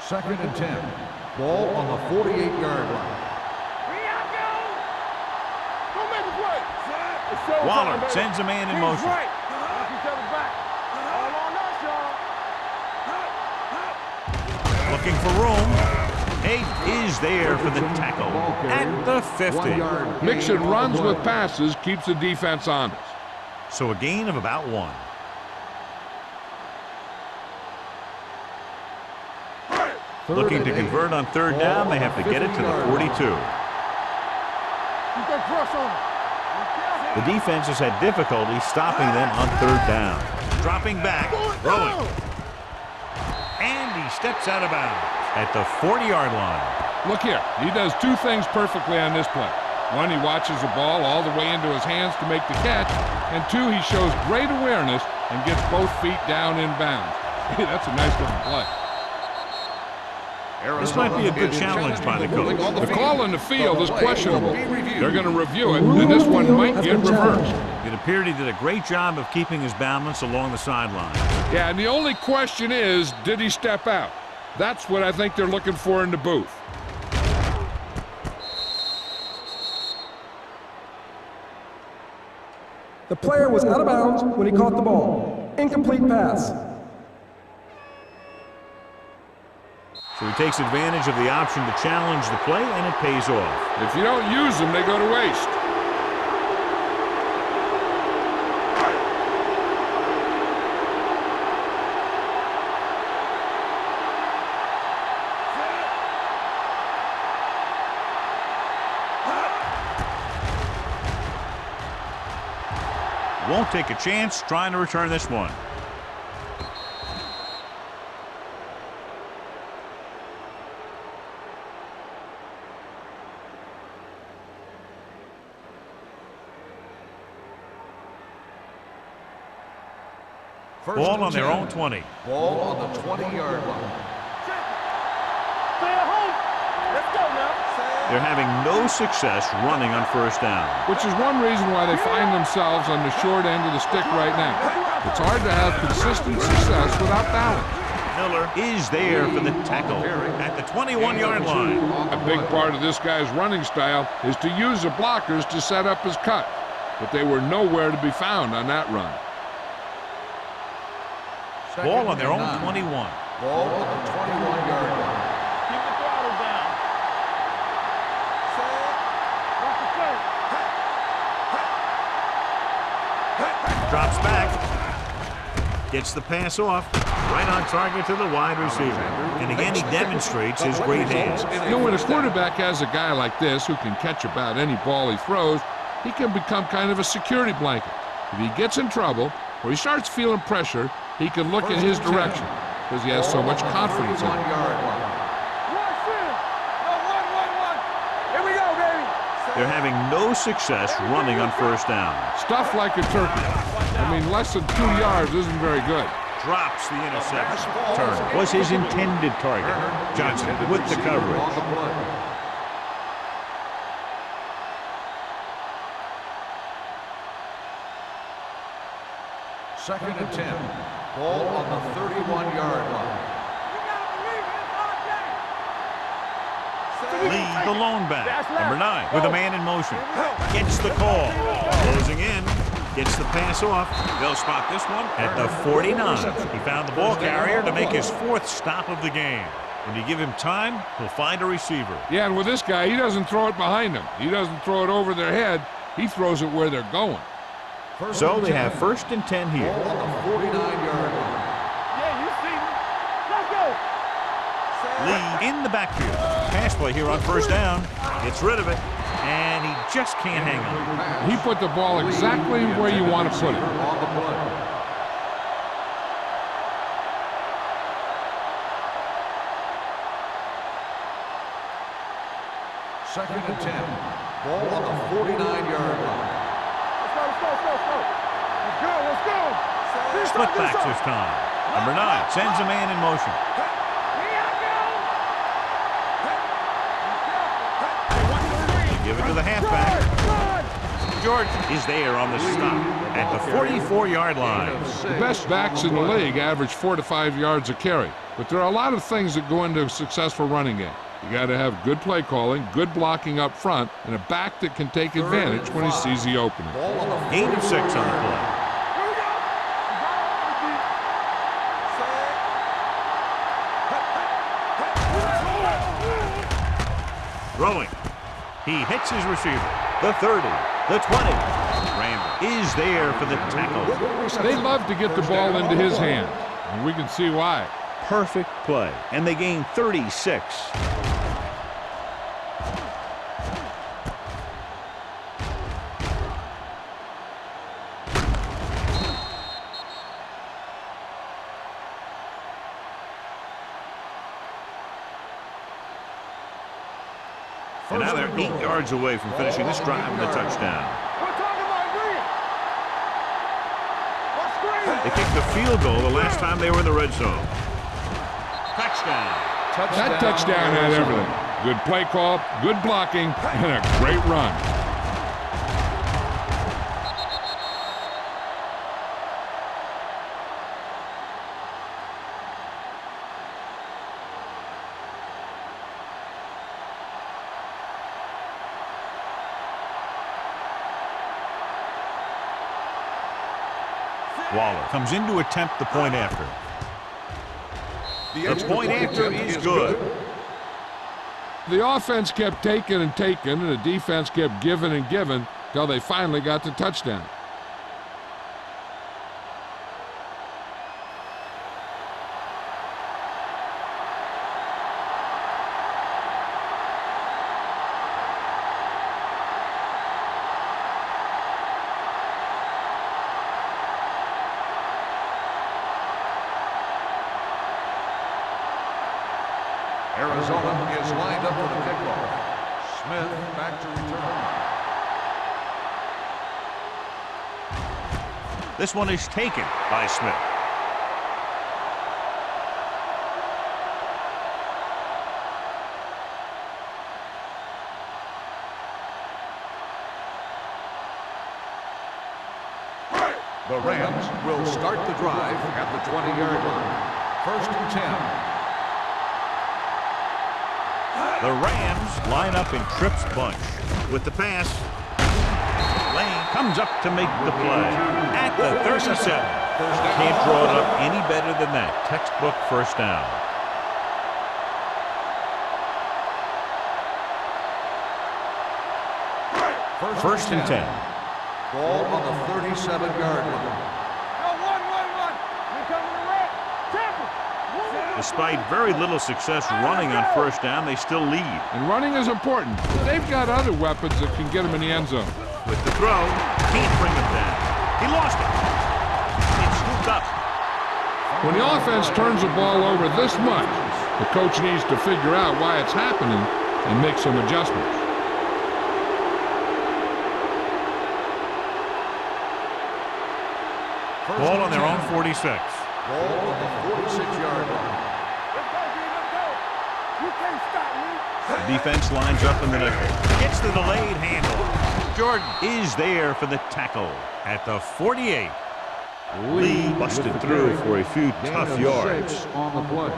Second and 10. Ball on the 48-yard line. Waller sends a man in motion. Looking for room. Haig is there for the tackle at the 50. Mixing runs with passes keeps the defense honest. So a gain of about 1. Looking to convert on third down, they have to get it to the 42. The defense has had difficulty stopping them on third down. Dropping back, throwing. And he steps out of bounds at the 40-yard line. Look here, he does two things perfectly on this play. One, he watches the ball all the way into his hands to make the catch. And two, he shows great awareness and gets both feet down in bounds. Hey, that's a nice looking play. This might be a good challenge by the coach. The call in the field is questionable. They're going to review it, and this one might get reversed. It appeared he did a great job of keeping his balance along the sideline. Yeah, and the only question is, did he step out? That's what I think they're looking for in the booth. The player was out of bounds when he caught the ball. Incomplete pass. So he takes advantage of the option to challenge the play, and it pays off. If you don't use them, they go to waste. Won't take a chance trying to return this one. Ball on their own 20. Ball on the 20-yard line. They're having no success running on first down. Which is one reason why they find themselves on the short end of the stick right now. It's hard to have consistent success without balance. Miller is there for the tackle at the 21-yard line. A big part of this guy's running style is to use the blockers to set up his cut. But they were nowhere to be found on that run. Ball on their own 21. Ball on the 21-yard line. Keep the throttle down. Drops back. Gets the pass off. Right on target to the wide receiver. And again, he demonstrates his great hands. You know, when a quarterback has a guy like this who can catch about any ball he throws, he can become kind of a security blanket. If he gets in trouble or he starts feeling pressure, he can look in his direction because he has so much confidence in it. Here we go, baby. They're having no success running on first down. Stuff like a turkey. I mean, less than 2 yards isn't very good. Drops the interception. Turner was his intended target. Johnson with the coverage. Second and 10. Ball on the 31-yard line. Lee, the lone back. Number 9 with a man in motion. Gets the call. Closing in. Gets the pass off. They'll spot this one at the 49. He found the ball carrier to make his 4th stop of the game. When you give him time, he'll find a receiver. Yeah, and with this guy, he doesn't throw it behind him. He doesn't throw it over their head. He throws it where they're going. So they have first and 10 here. Ball on the 49-yard line. Yeah, you see me. Let's go. Lee in the backfield. Pass play here on first down. Gets rid of it. And he just can't hang on. He put the ball exactly where you want to put it. On the play. Second and 10. Ball on the 49-yard line. Let's go. Split backs this time. Number 9 sends a man in motion. Give it to the halfback. Jordan is there on the stop at the 44-yard line. The best backs in the league average 4 to 5 yards a carry. But there are a lot of things that go into a successful running game. You got to have good play calling, good blocking up front, and a back that can take advantage when he sees the opening. 8 of 6 on the play. Throwing. He hits his receiver. The 30, the 20. Randall is there for the tackle. They love to get the ball into his hands, and we can see why. Perfect play, and they gain 36. And now they're 8 yards away from finishing this drive with a touchdown. They kicked the field goal the last time they were in the red zone. Touchdown. That touchdown had everything. Good play call, good blocking, and a great run. Waller comes in to attempt the point after. The point after is good. The offense kept taking and taking, and the defense kept giving and giving till they finally got the touchdown. Arizona is lined up for the kickoff. Smith back to return. This one is taken by Smith. The Rams will start the drive at the 20-yard line. First and 10. The Rams line up in Tripp's bunch. With the pass, Lane comes up to make the play. At the 37. Can't draw it up any better than that. Textbook first down. First and 10. Ball on the 37-yard line. Despite very little success running on first down, they still lead. And running is important, but they've got other weapons that can get them in the end zone. With the throw, can't bring him down. He lost it. It's scooped up. When the offense turns the ball over this much, the coach needs to figure out why it's happening and make some adjustments. Ball on their own 46. Ball on the 46-yard line. Let's go, G, let's go. You can't stop me. The defense lines up in the nickel. Gets the delayed handle. Jordan is there for the tackle at the 48. Lee busted through for a few tough yards. 6 on the play.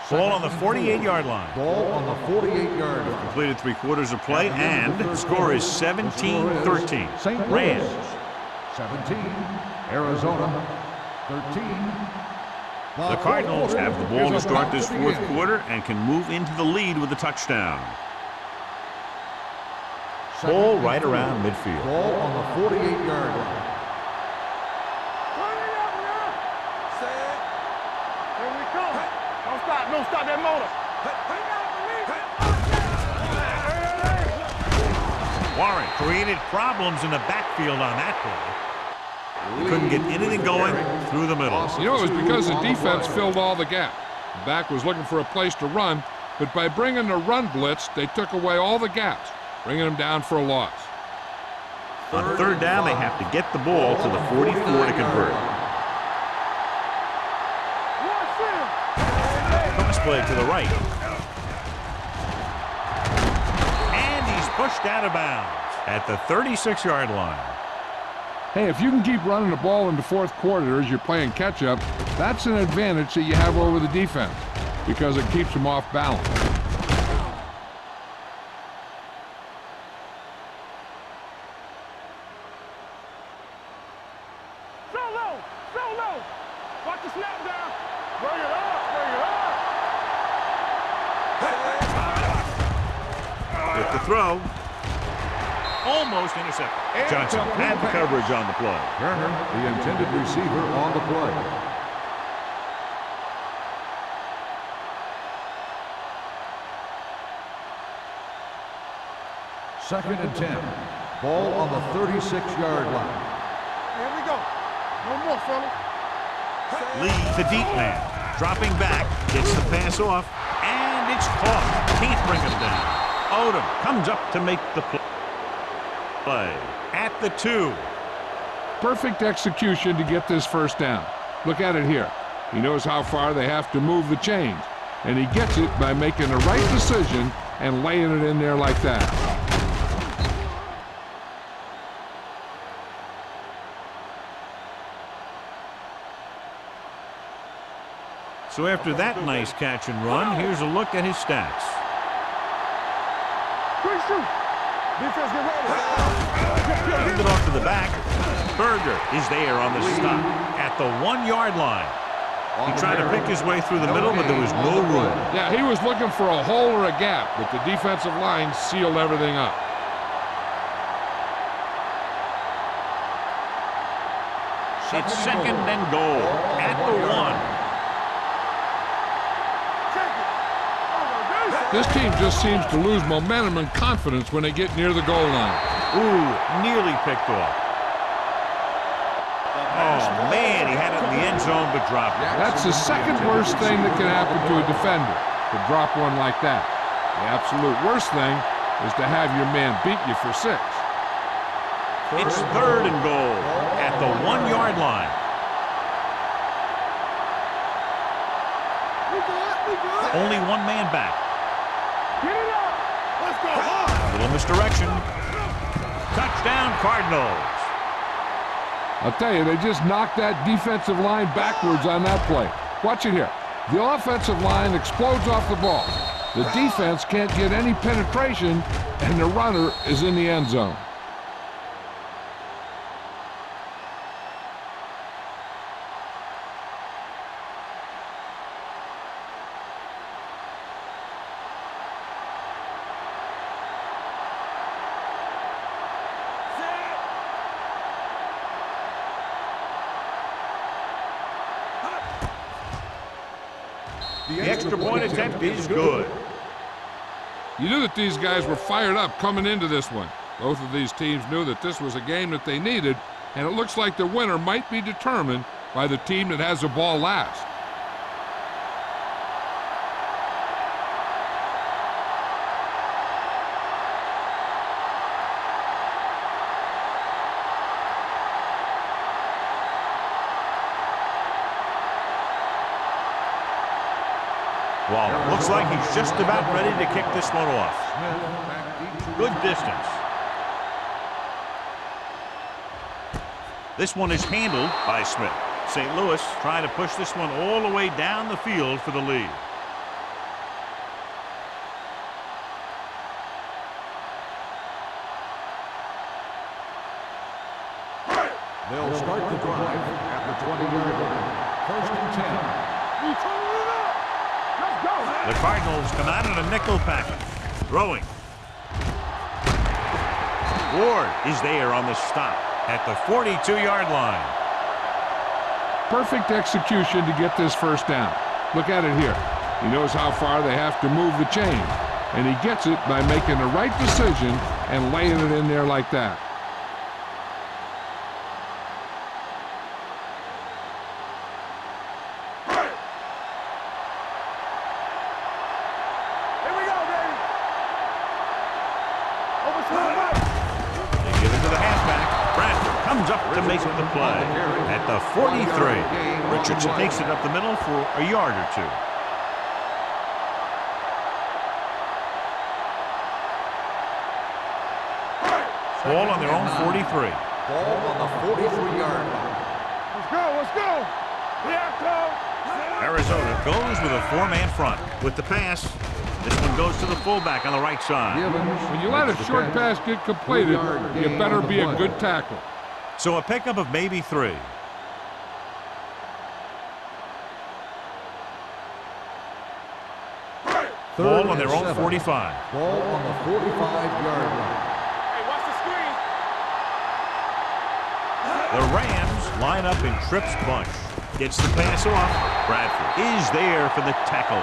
Ball on the 48-yard line. Ball on the 48-yard line. Completed 3/4 of play, and the score is 17-13. St. Rams. Louis, 17. Arizona, 13. The Cardinals have the ball to start this fourth quarter and can move into the lead with a touchdown. Ball right around midfield. Ball on the 48-yard line. Turn it up now. Set. Here we come. Don't stop that motor. Warren created problems in the backfield on that play. He couldn't get anything going through the middle. You know, it was because the defense filled all the gap. The back was looking for a place to run, but by bringing the run blitz, they took away all the gaps, bringing them down for a loss. On third down, they have to get the ball to the 44 to convert. Cross play to the right. And he's pushed out of bounds at the 36-yard line. Hey, if you can keep running the ball in the fourth quarter as you're playing catch-up, that's an advantage that you have over the defense because it keeps them off balance. Solo. Watch the snap down. Bring it up. With the throw. Almost intercepted. Johnson had the coverage on the play. Turner, the intended receiver, on the play. Second and 10. Ball on the 36-yard line. Here we go. No more, fella. Lee, the deep man, dropping back, gets the pass off, and it's caught. Can't bring him down. Odom comes up to make the play. At the 2. Perfect execution to get this first down. Look at it here. He knows how far they have to move the chains, and he gets it by making the right decision and laying it in there like that. So after that nice catch and run, here's a look at his stats. Quick shoot. Defense get ready. Hand it off to the back. Berger is there on the stop at the 1-yard line. He tried to pick his way through the middle, but there was no room. Yeah, he was looking for a hole or a gap, but the defensive line sealed everything up. It's second and goal at the 1. This team just seems to lose momentum and confidence when they get near the goal line. Ooh, nearly picked off. Oh, man, he had it in the end zone but dropped it. That's the second worst thing that can happen to a defender, to drop one like that. The absolute worst thing is to have your man beat you for 6. It's third and goal at the 1-yard line. Only one man back. Get it up. Let's go. A little misdirection. Touchdown, Cardinals. I'll tell you, they just knocked that defensive line backwards on that play. Watch it here. The offensive line explodes off the ball. The defense can't get any penetration, and the runner is in the end zone. The extra point attempt is good. You knew that these guys were fired up coming into this one. Both of these teams knew that this was a game that they needed, and it looks like the winner might be determined by the team that has the ball last. Waller looks like he's just about ready to kick this one off. Good distance. This one is handled by Smith. St. Louis trying to push this one all the way down the field for the lead. They'll start the drive at the 20-yard line. First and 10. The Cardinals come out in a nickel package. Throwing. Ward is there on the stop at the 42-yard line. Perfect execution to get this first down. Look at it here. He knows how far they have to move the chains, and he gets it by making the right decision and laying it in there like that. To make the play at the 43. Richardson takes it up the middle for a yard or two. Ball on their own 43. Ball on the 43-yard line. Let's go. Arizona goes with a four-man front. With the pass, this one goes to the fullback on the right side. When you let a short pass get completed, you better be a good tackle. So a pickup of maybe 3. Ball on their own 45. Ball on the 45-yard line. Hey, watch the screen. The Rams line up in Tripp's bunch. Gets the pass off. Bradford is there for the tackle.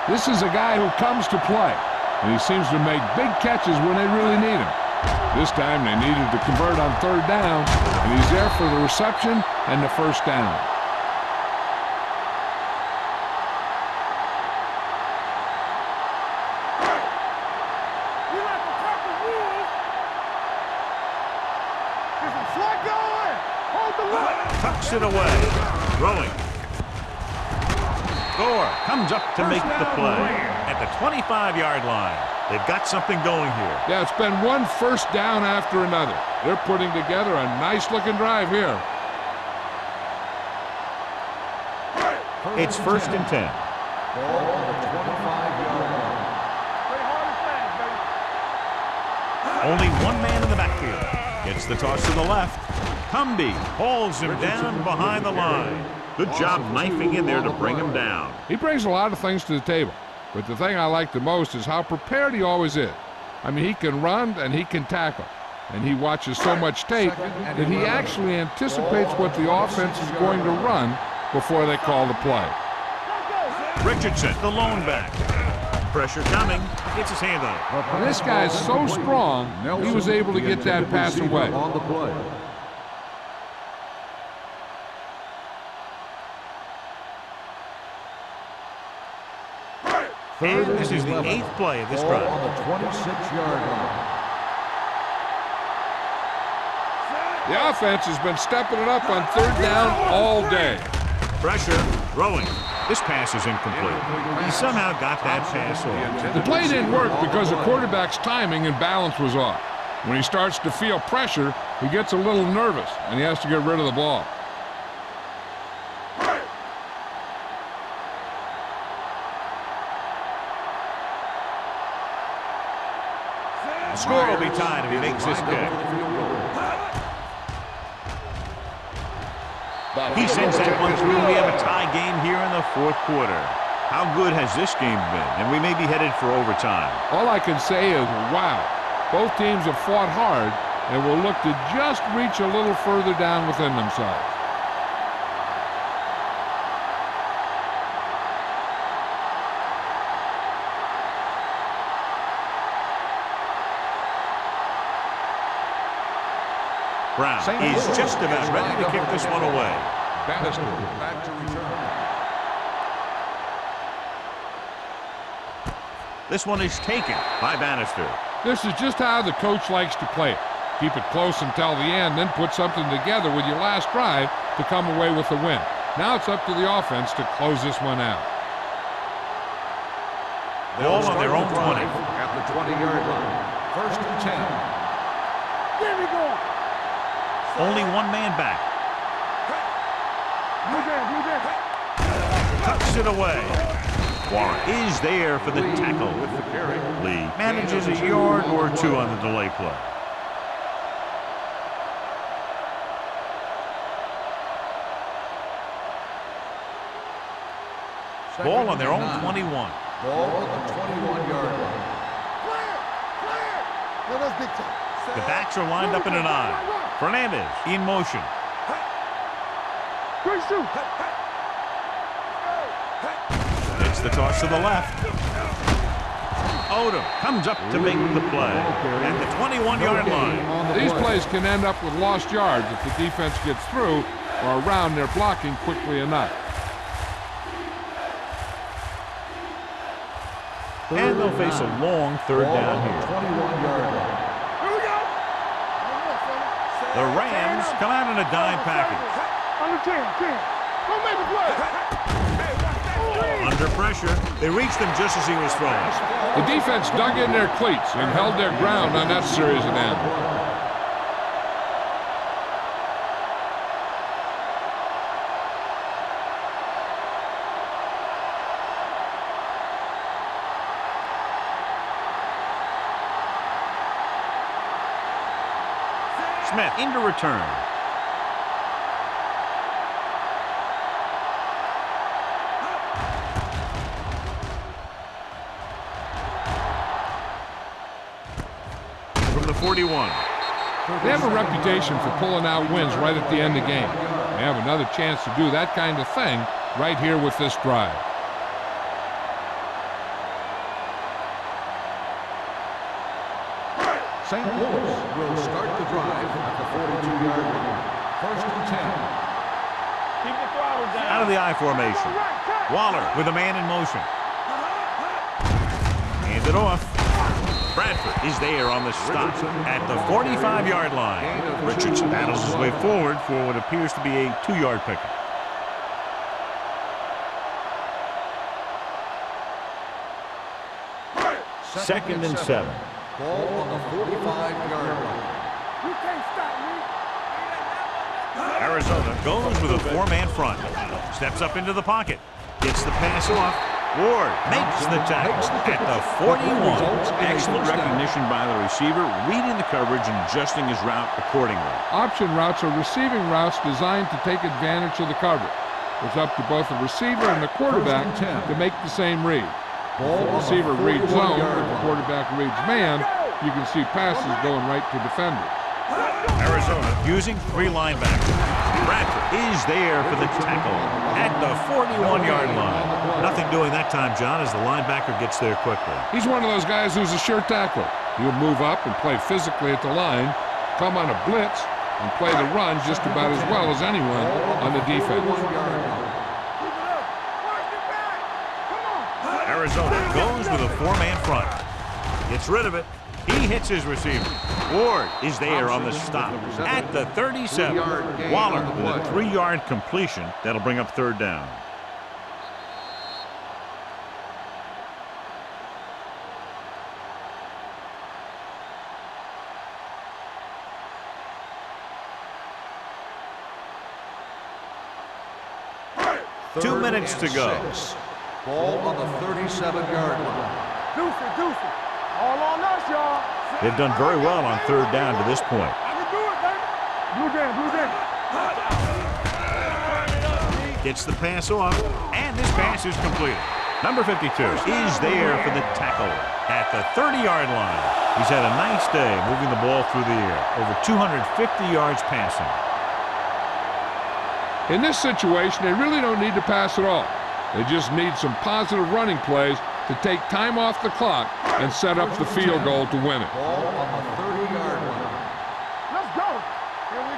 This is a guy who comes to play, and he seems to make big catches when they really need him. This time they needed to convert on third down, and he's there for the reception and the first down. You like to tackle rules. There's a flag going. Hold the line. Tucks it away. Throwing. Gore comes up to make the play at the 25-yard line. They've got something going here. Yeah, it's been one first down after another. They're putting together a nice-looking drive here. It's first and 10. Ball on the 25-yard line. Play hard and fast, baby. Only one man in the backfield. Gets the toss to the left. Cumby hauls him down behind the line. Good job knifing in there to bring him down. He brings a lot of things to the table, but the thing I like the most is how prepared he always is. I mean, he can run and he can tackle, and he watches so much tape that he actually anticipates what the offense is going to run before they call the play. Richardson, the lone back. Pressure coming. Gets his hand on it. And this guy's so strong, he was able to get that pass away. On the play. And this is the 8th play of this drive. On the 26-yard line. The offense has been stepping it up on third down all day. Pressure, throwing. This pass is incomplete. He somehow got that pass off. The play didn't work because the quarterback's timing and balance was off. When he starts to feel pressure, he gets a little nervous, and he has to get rid of the ball. The score will be tied if he makes this kick. He sends that one through. We have a tie game here in the 4th quarter. How good has this game been? And we may be headed for overtime. All I can say is, wow. Both teams have fought hard and will look to just reach a little further down within themselves. Brown is just about ready to kick this one away. Bannister back to return. This one is taken by Bannister. This is just how the coach likes to play it. Keep it close until the end, then put something together with your last drive to come away with the win. Now it's up to the offense to close this one out. Ball on their own 20. At the 20-yard line. First and 10. There we go. Only one man back. Tucks it away. Warren is there for the tackle. With the carry. Lee manages a yard or two on the delay play. Ball on their own 21. Ball on the 21-yard line. The backs are lined up in an I. Fernandez in motion. Great shoot. It's the toss to the left. Odom comes up to make the play at the 21-yard line. These plays can end up with lost yards if the defense gets through or around their blocking quickly enough. And they'll face a long third down here. 21-yard line. Here we go. The Rams come out in a dime package. Under 10. Don't make the play. Under pressure, they reached him just as he was throwing. The defense dug in their cleats and held their ground on that series of downs. Smith into return. From the 41. They have a reputation for pulling out wins right at the end of the game. They have another chance to do that kind of thing right here with this drive. St. Louis will start the drive at the 42-yard line. First and 10. Keep the throttle down. Out of the I formation. Waller with a man in motion. Hands it off. Bradford is there on the stop at the 45-yard line. Richardson battles his way forward for what appears to be a 2-yard pickup. Second and 7. Ball on the 45-yard line. You can't stop me. Arizona goes with a 4-man front. Steps up into the pocket. Gets the pass off. Ward makes the tackle at the 41. Excellent recognition by the receiver, reading the coverage and adjusting his route accordingly. Option routes are receiving routes designed to take advantage of the coverage. It's up to both the receiver and the quarterback to make the same read. If the receiver reads zone and the quarterback reads man, you can see passes going right to defenders. Arizona using 3 linebackers. Bradford is there for the tackle at the 41-yard line. Nothing doing that time, John, as the linebacker gets there quickly. He's one of those guys who's a sure tackler. He'll move up and play physically at the line, come on a blitz, and play the run just about as well as anyone on the defense. Arizona goes with a 4-man front. Gets rid of it. He hits his receiver. Ward is there on the stop at the 37. Waller with a 3-yard completion. That'll bring up third down. Third 2 minutes to go. 6. Ball on the 37-yard line. Deuce. All on us, y'all. They've done very well on third down to this point. I can do it, baby. Blue down. Gets the pass off, and this pass is completed. Number 52 is there for the tackle at the 30-yard line. He's had a nice day moving the ball through the air. Over 250 yards passing. In this situation, they really don't need to pass at all. They just need some positive running plays to take time off the clock and set up the field goal to win it. Ball on the 30-yard line. Let's go. Here we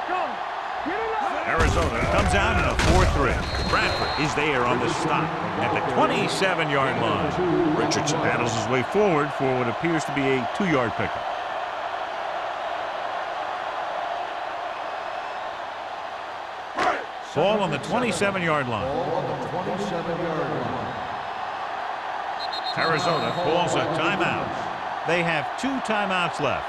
Arizona comes out in a 4-3. Bradford is there on the stop at the 27-yard line. Richardson paddles his way forward for what appears to be a 2-yard pickup. Ball on the 27-yard line. Arizona calls a timeout. They have 2 timeouts left.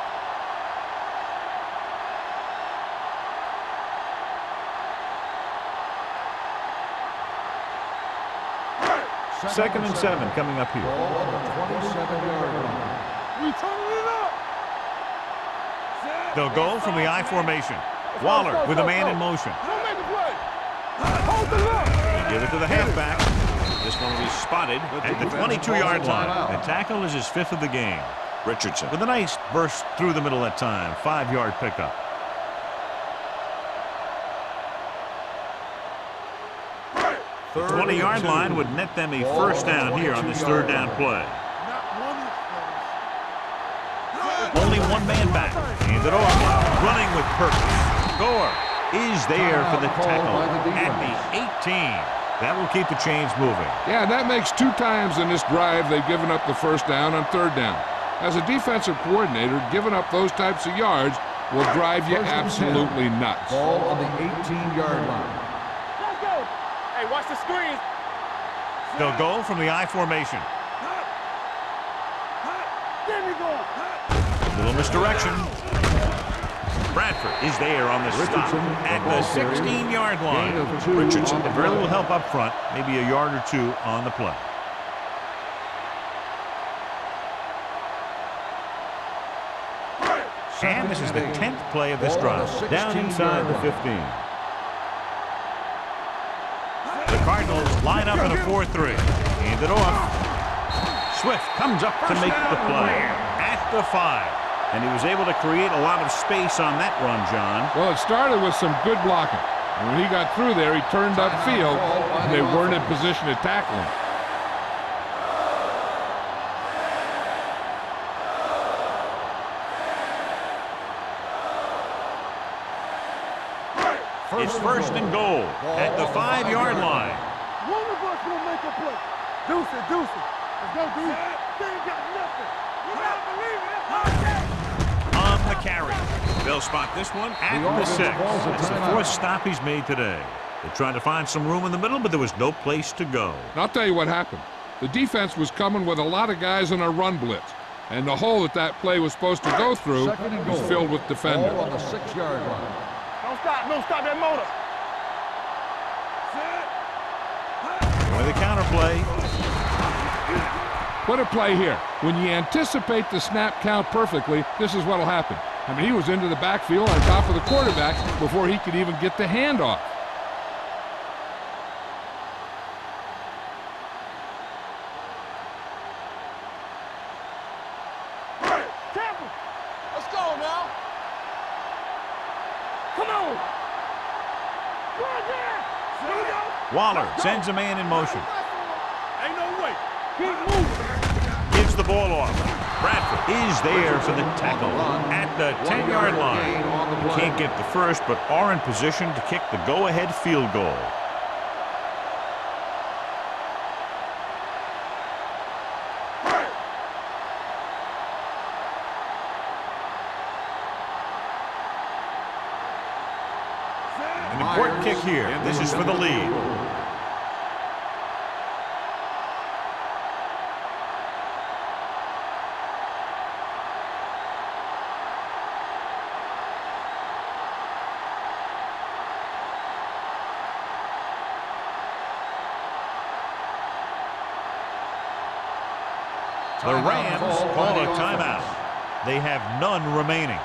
Second and 7 coming up here. They'll go from the I formation. Waller with a man in motion. They give it to the halfback. This one will be spotted at the 22-yard line. The tackle is his 5th of the game. Richardson with a nice burst through the middle that time. 5-yard pickup. The 20-yard line would net them a first down here on this 3rd down play. Only one man back. Handed off. Running with purpose. Gore is there for the tackle at the 18. That will keep the chains moving. Yeah, that makes 2 times in this drive they've given up the first down on 3rd down. As a defensive coordinator, giving up those types of yards will drive you absolutely nuts. Ball on the 18-yard line. Let's go. Hey, watch the screen. They'll go from the I formation. There we go. A little misdirection. Bradford is there on the stop at the 16-yard line. Richardson very little help up front, maybe a yard or 2 on the play. And this is the 10th play of this drive, down inside the 15. The Cardinals line up in a 4-3. Hand it off. Swift comes up to make the play at the 5. And he was able to create a lot of space on that run, John. Well, it started with some good blocking. And when he got through there, he turned upfield, and they weren't in position to tackle him. It's 1st and goal at the 5-yard line. One of us will make a play. Deuce it, deuce it. Let's go, Deuce. They ain't got nothing. You gotta believe it. It's hard game. On the carry. They'll spot this one at the 6. It's the 4th stop he's made today. They tried to find some room in the middle, but there was no place to go. And I'll tell you what happened. The defense was coming with a lot of guys in a run blitz. And the hole that play was supposed to go through was filled with defenders. Ball on the 6-yard line. Don't stop that motor. With the counterplay. What a play here. When you anticipate the snap count perfectly, this is what will happen. I mean, he was into the backfield on top of the quarterback before he could even get the handoff. Let's go now. Come on. Right there. Here we go. Waller sends a man in motion. Ain't no way. Keep moving. Gives the ball off. Bradford is there for the tackle at the 10-yard line. Can't get the first, but are in position to kick the go-ahead field goal. An important kick here. This is for the lead. The Rams call a timeout. They have none remaining.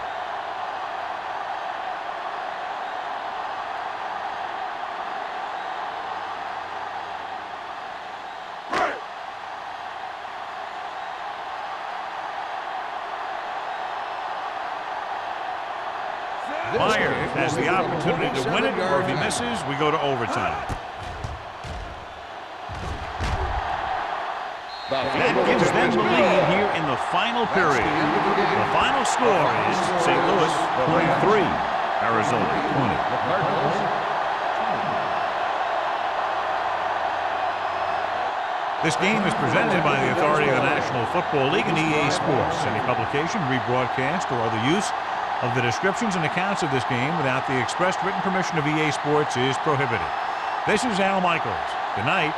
Myers has the opportunity to win it, or if he misses, we go to overtime. That gives them the lead here in the final period. The final score is St. Louis 23, Arizona 20. This game is presented by the authority of the National Football League and EA Sports. Any publication, rebroadcast, or other use of the descriptions and accounts of this game without the expressed written permission of EA Sports is prohibited. This is Al Michaels. Good night.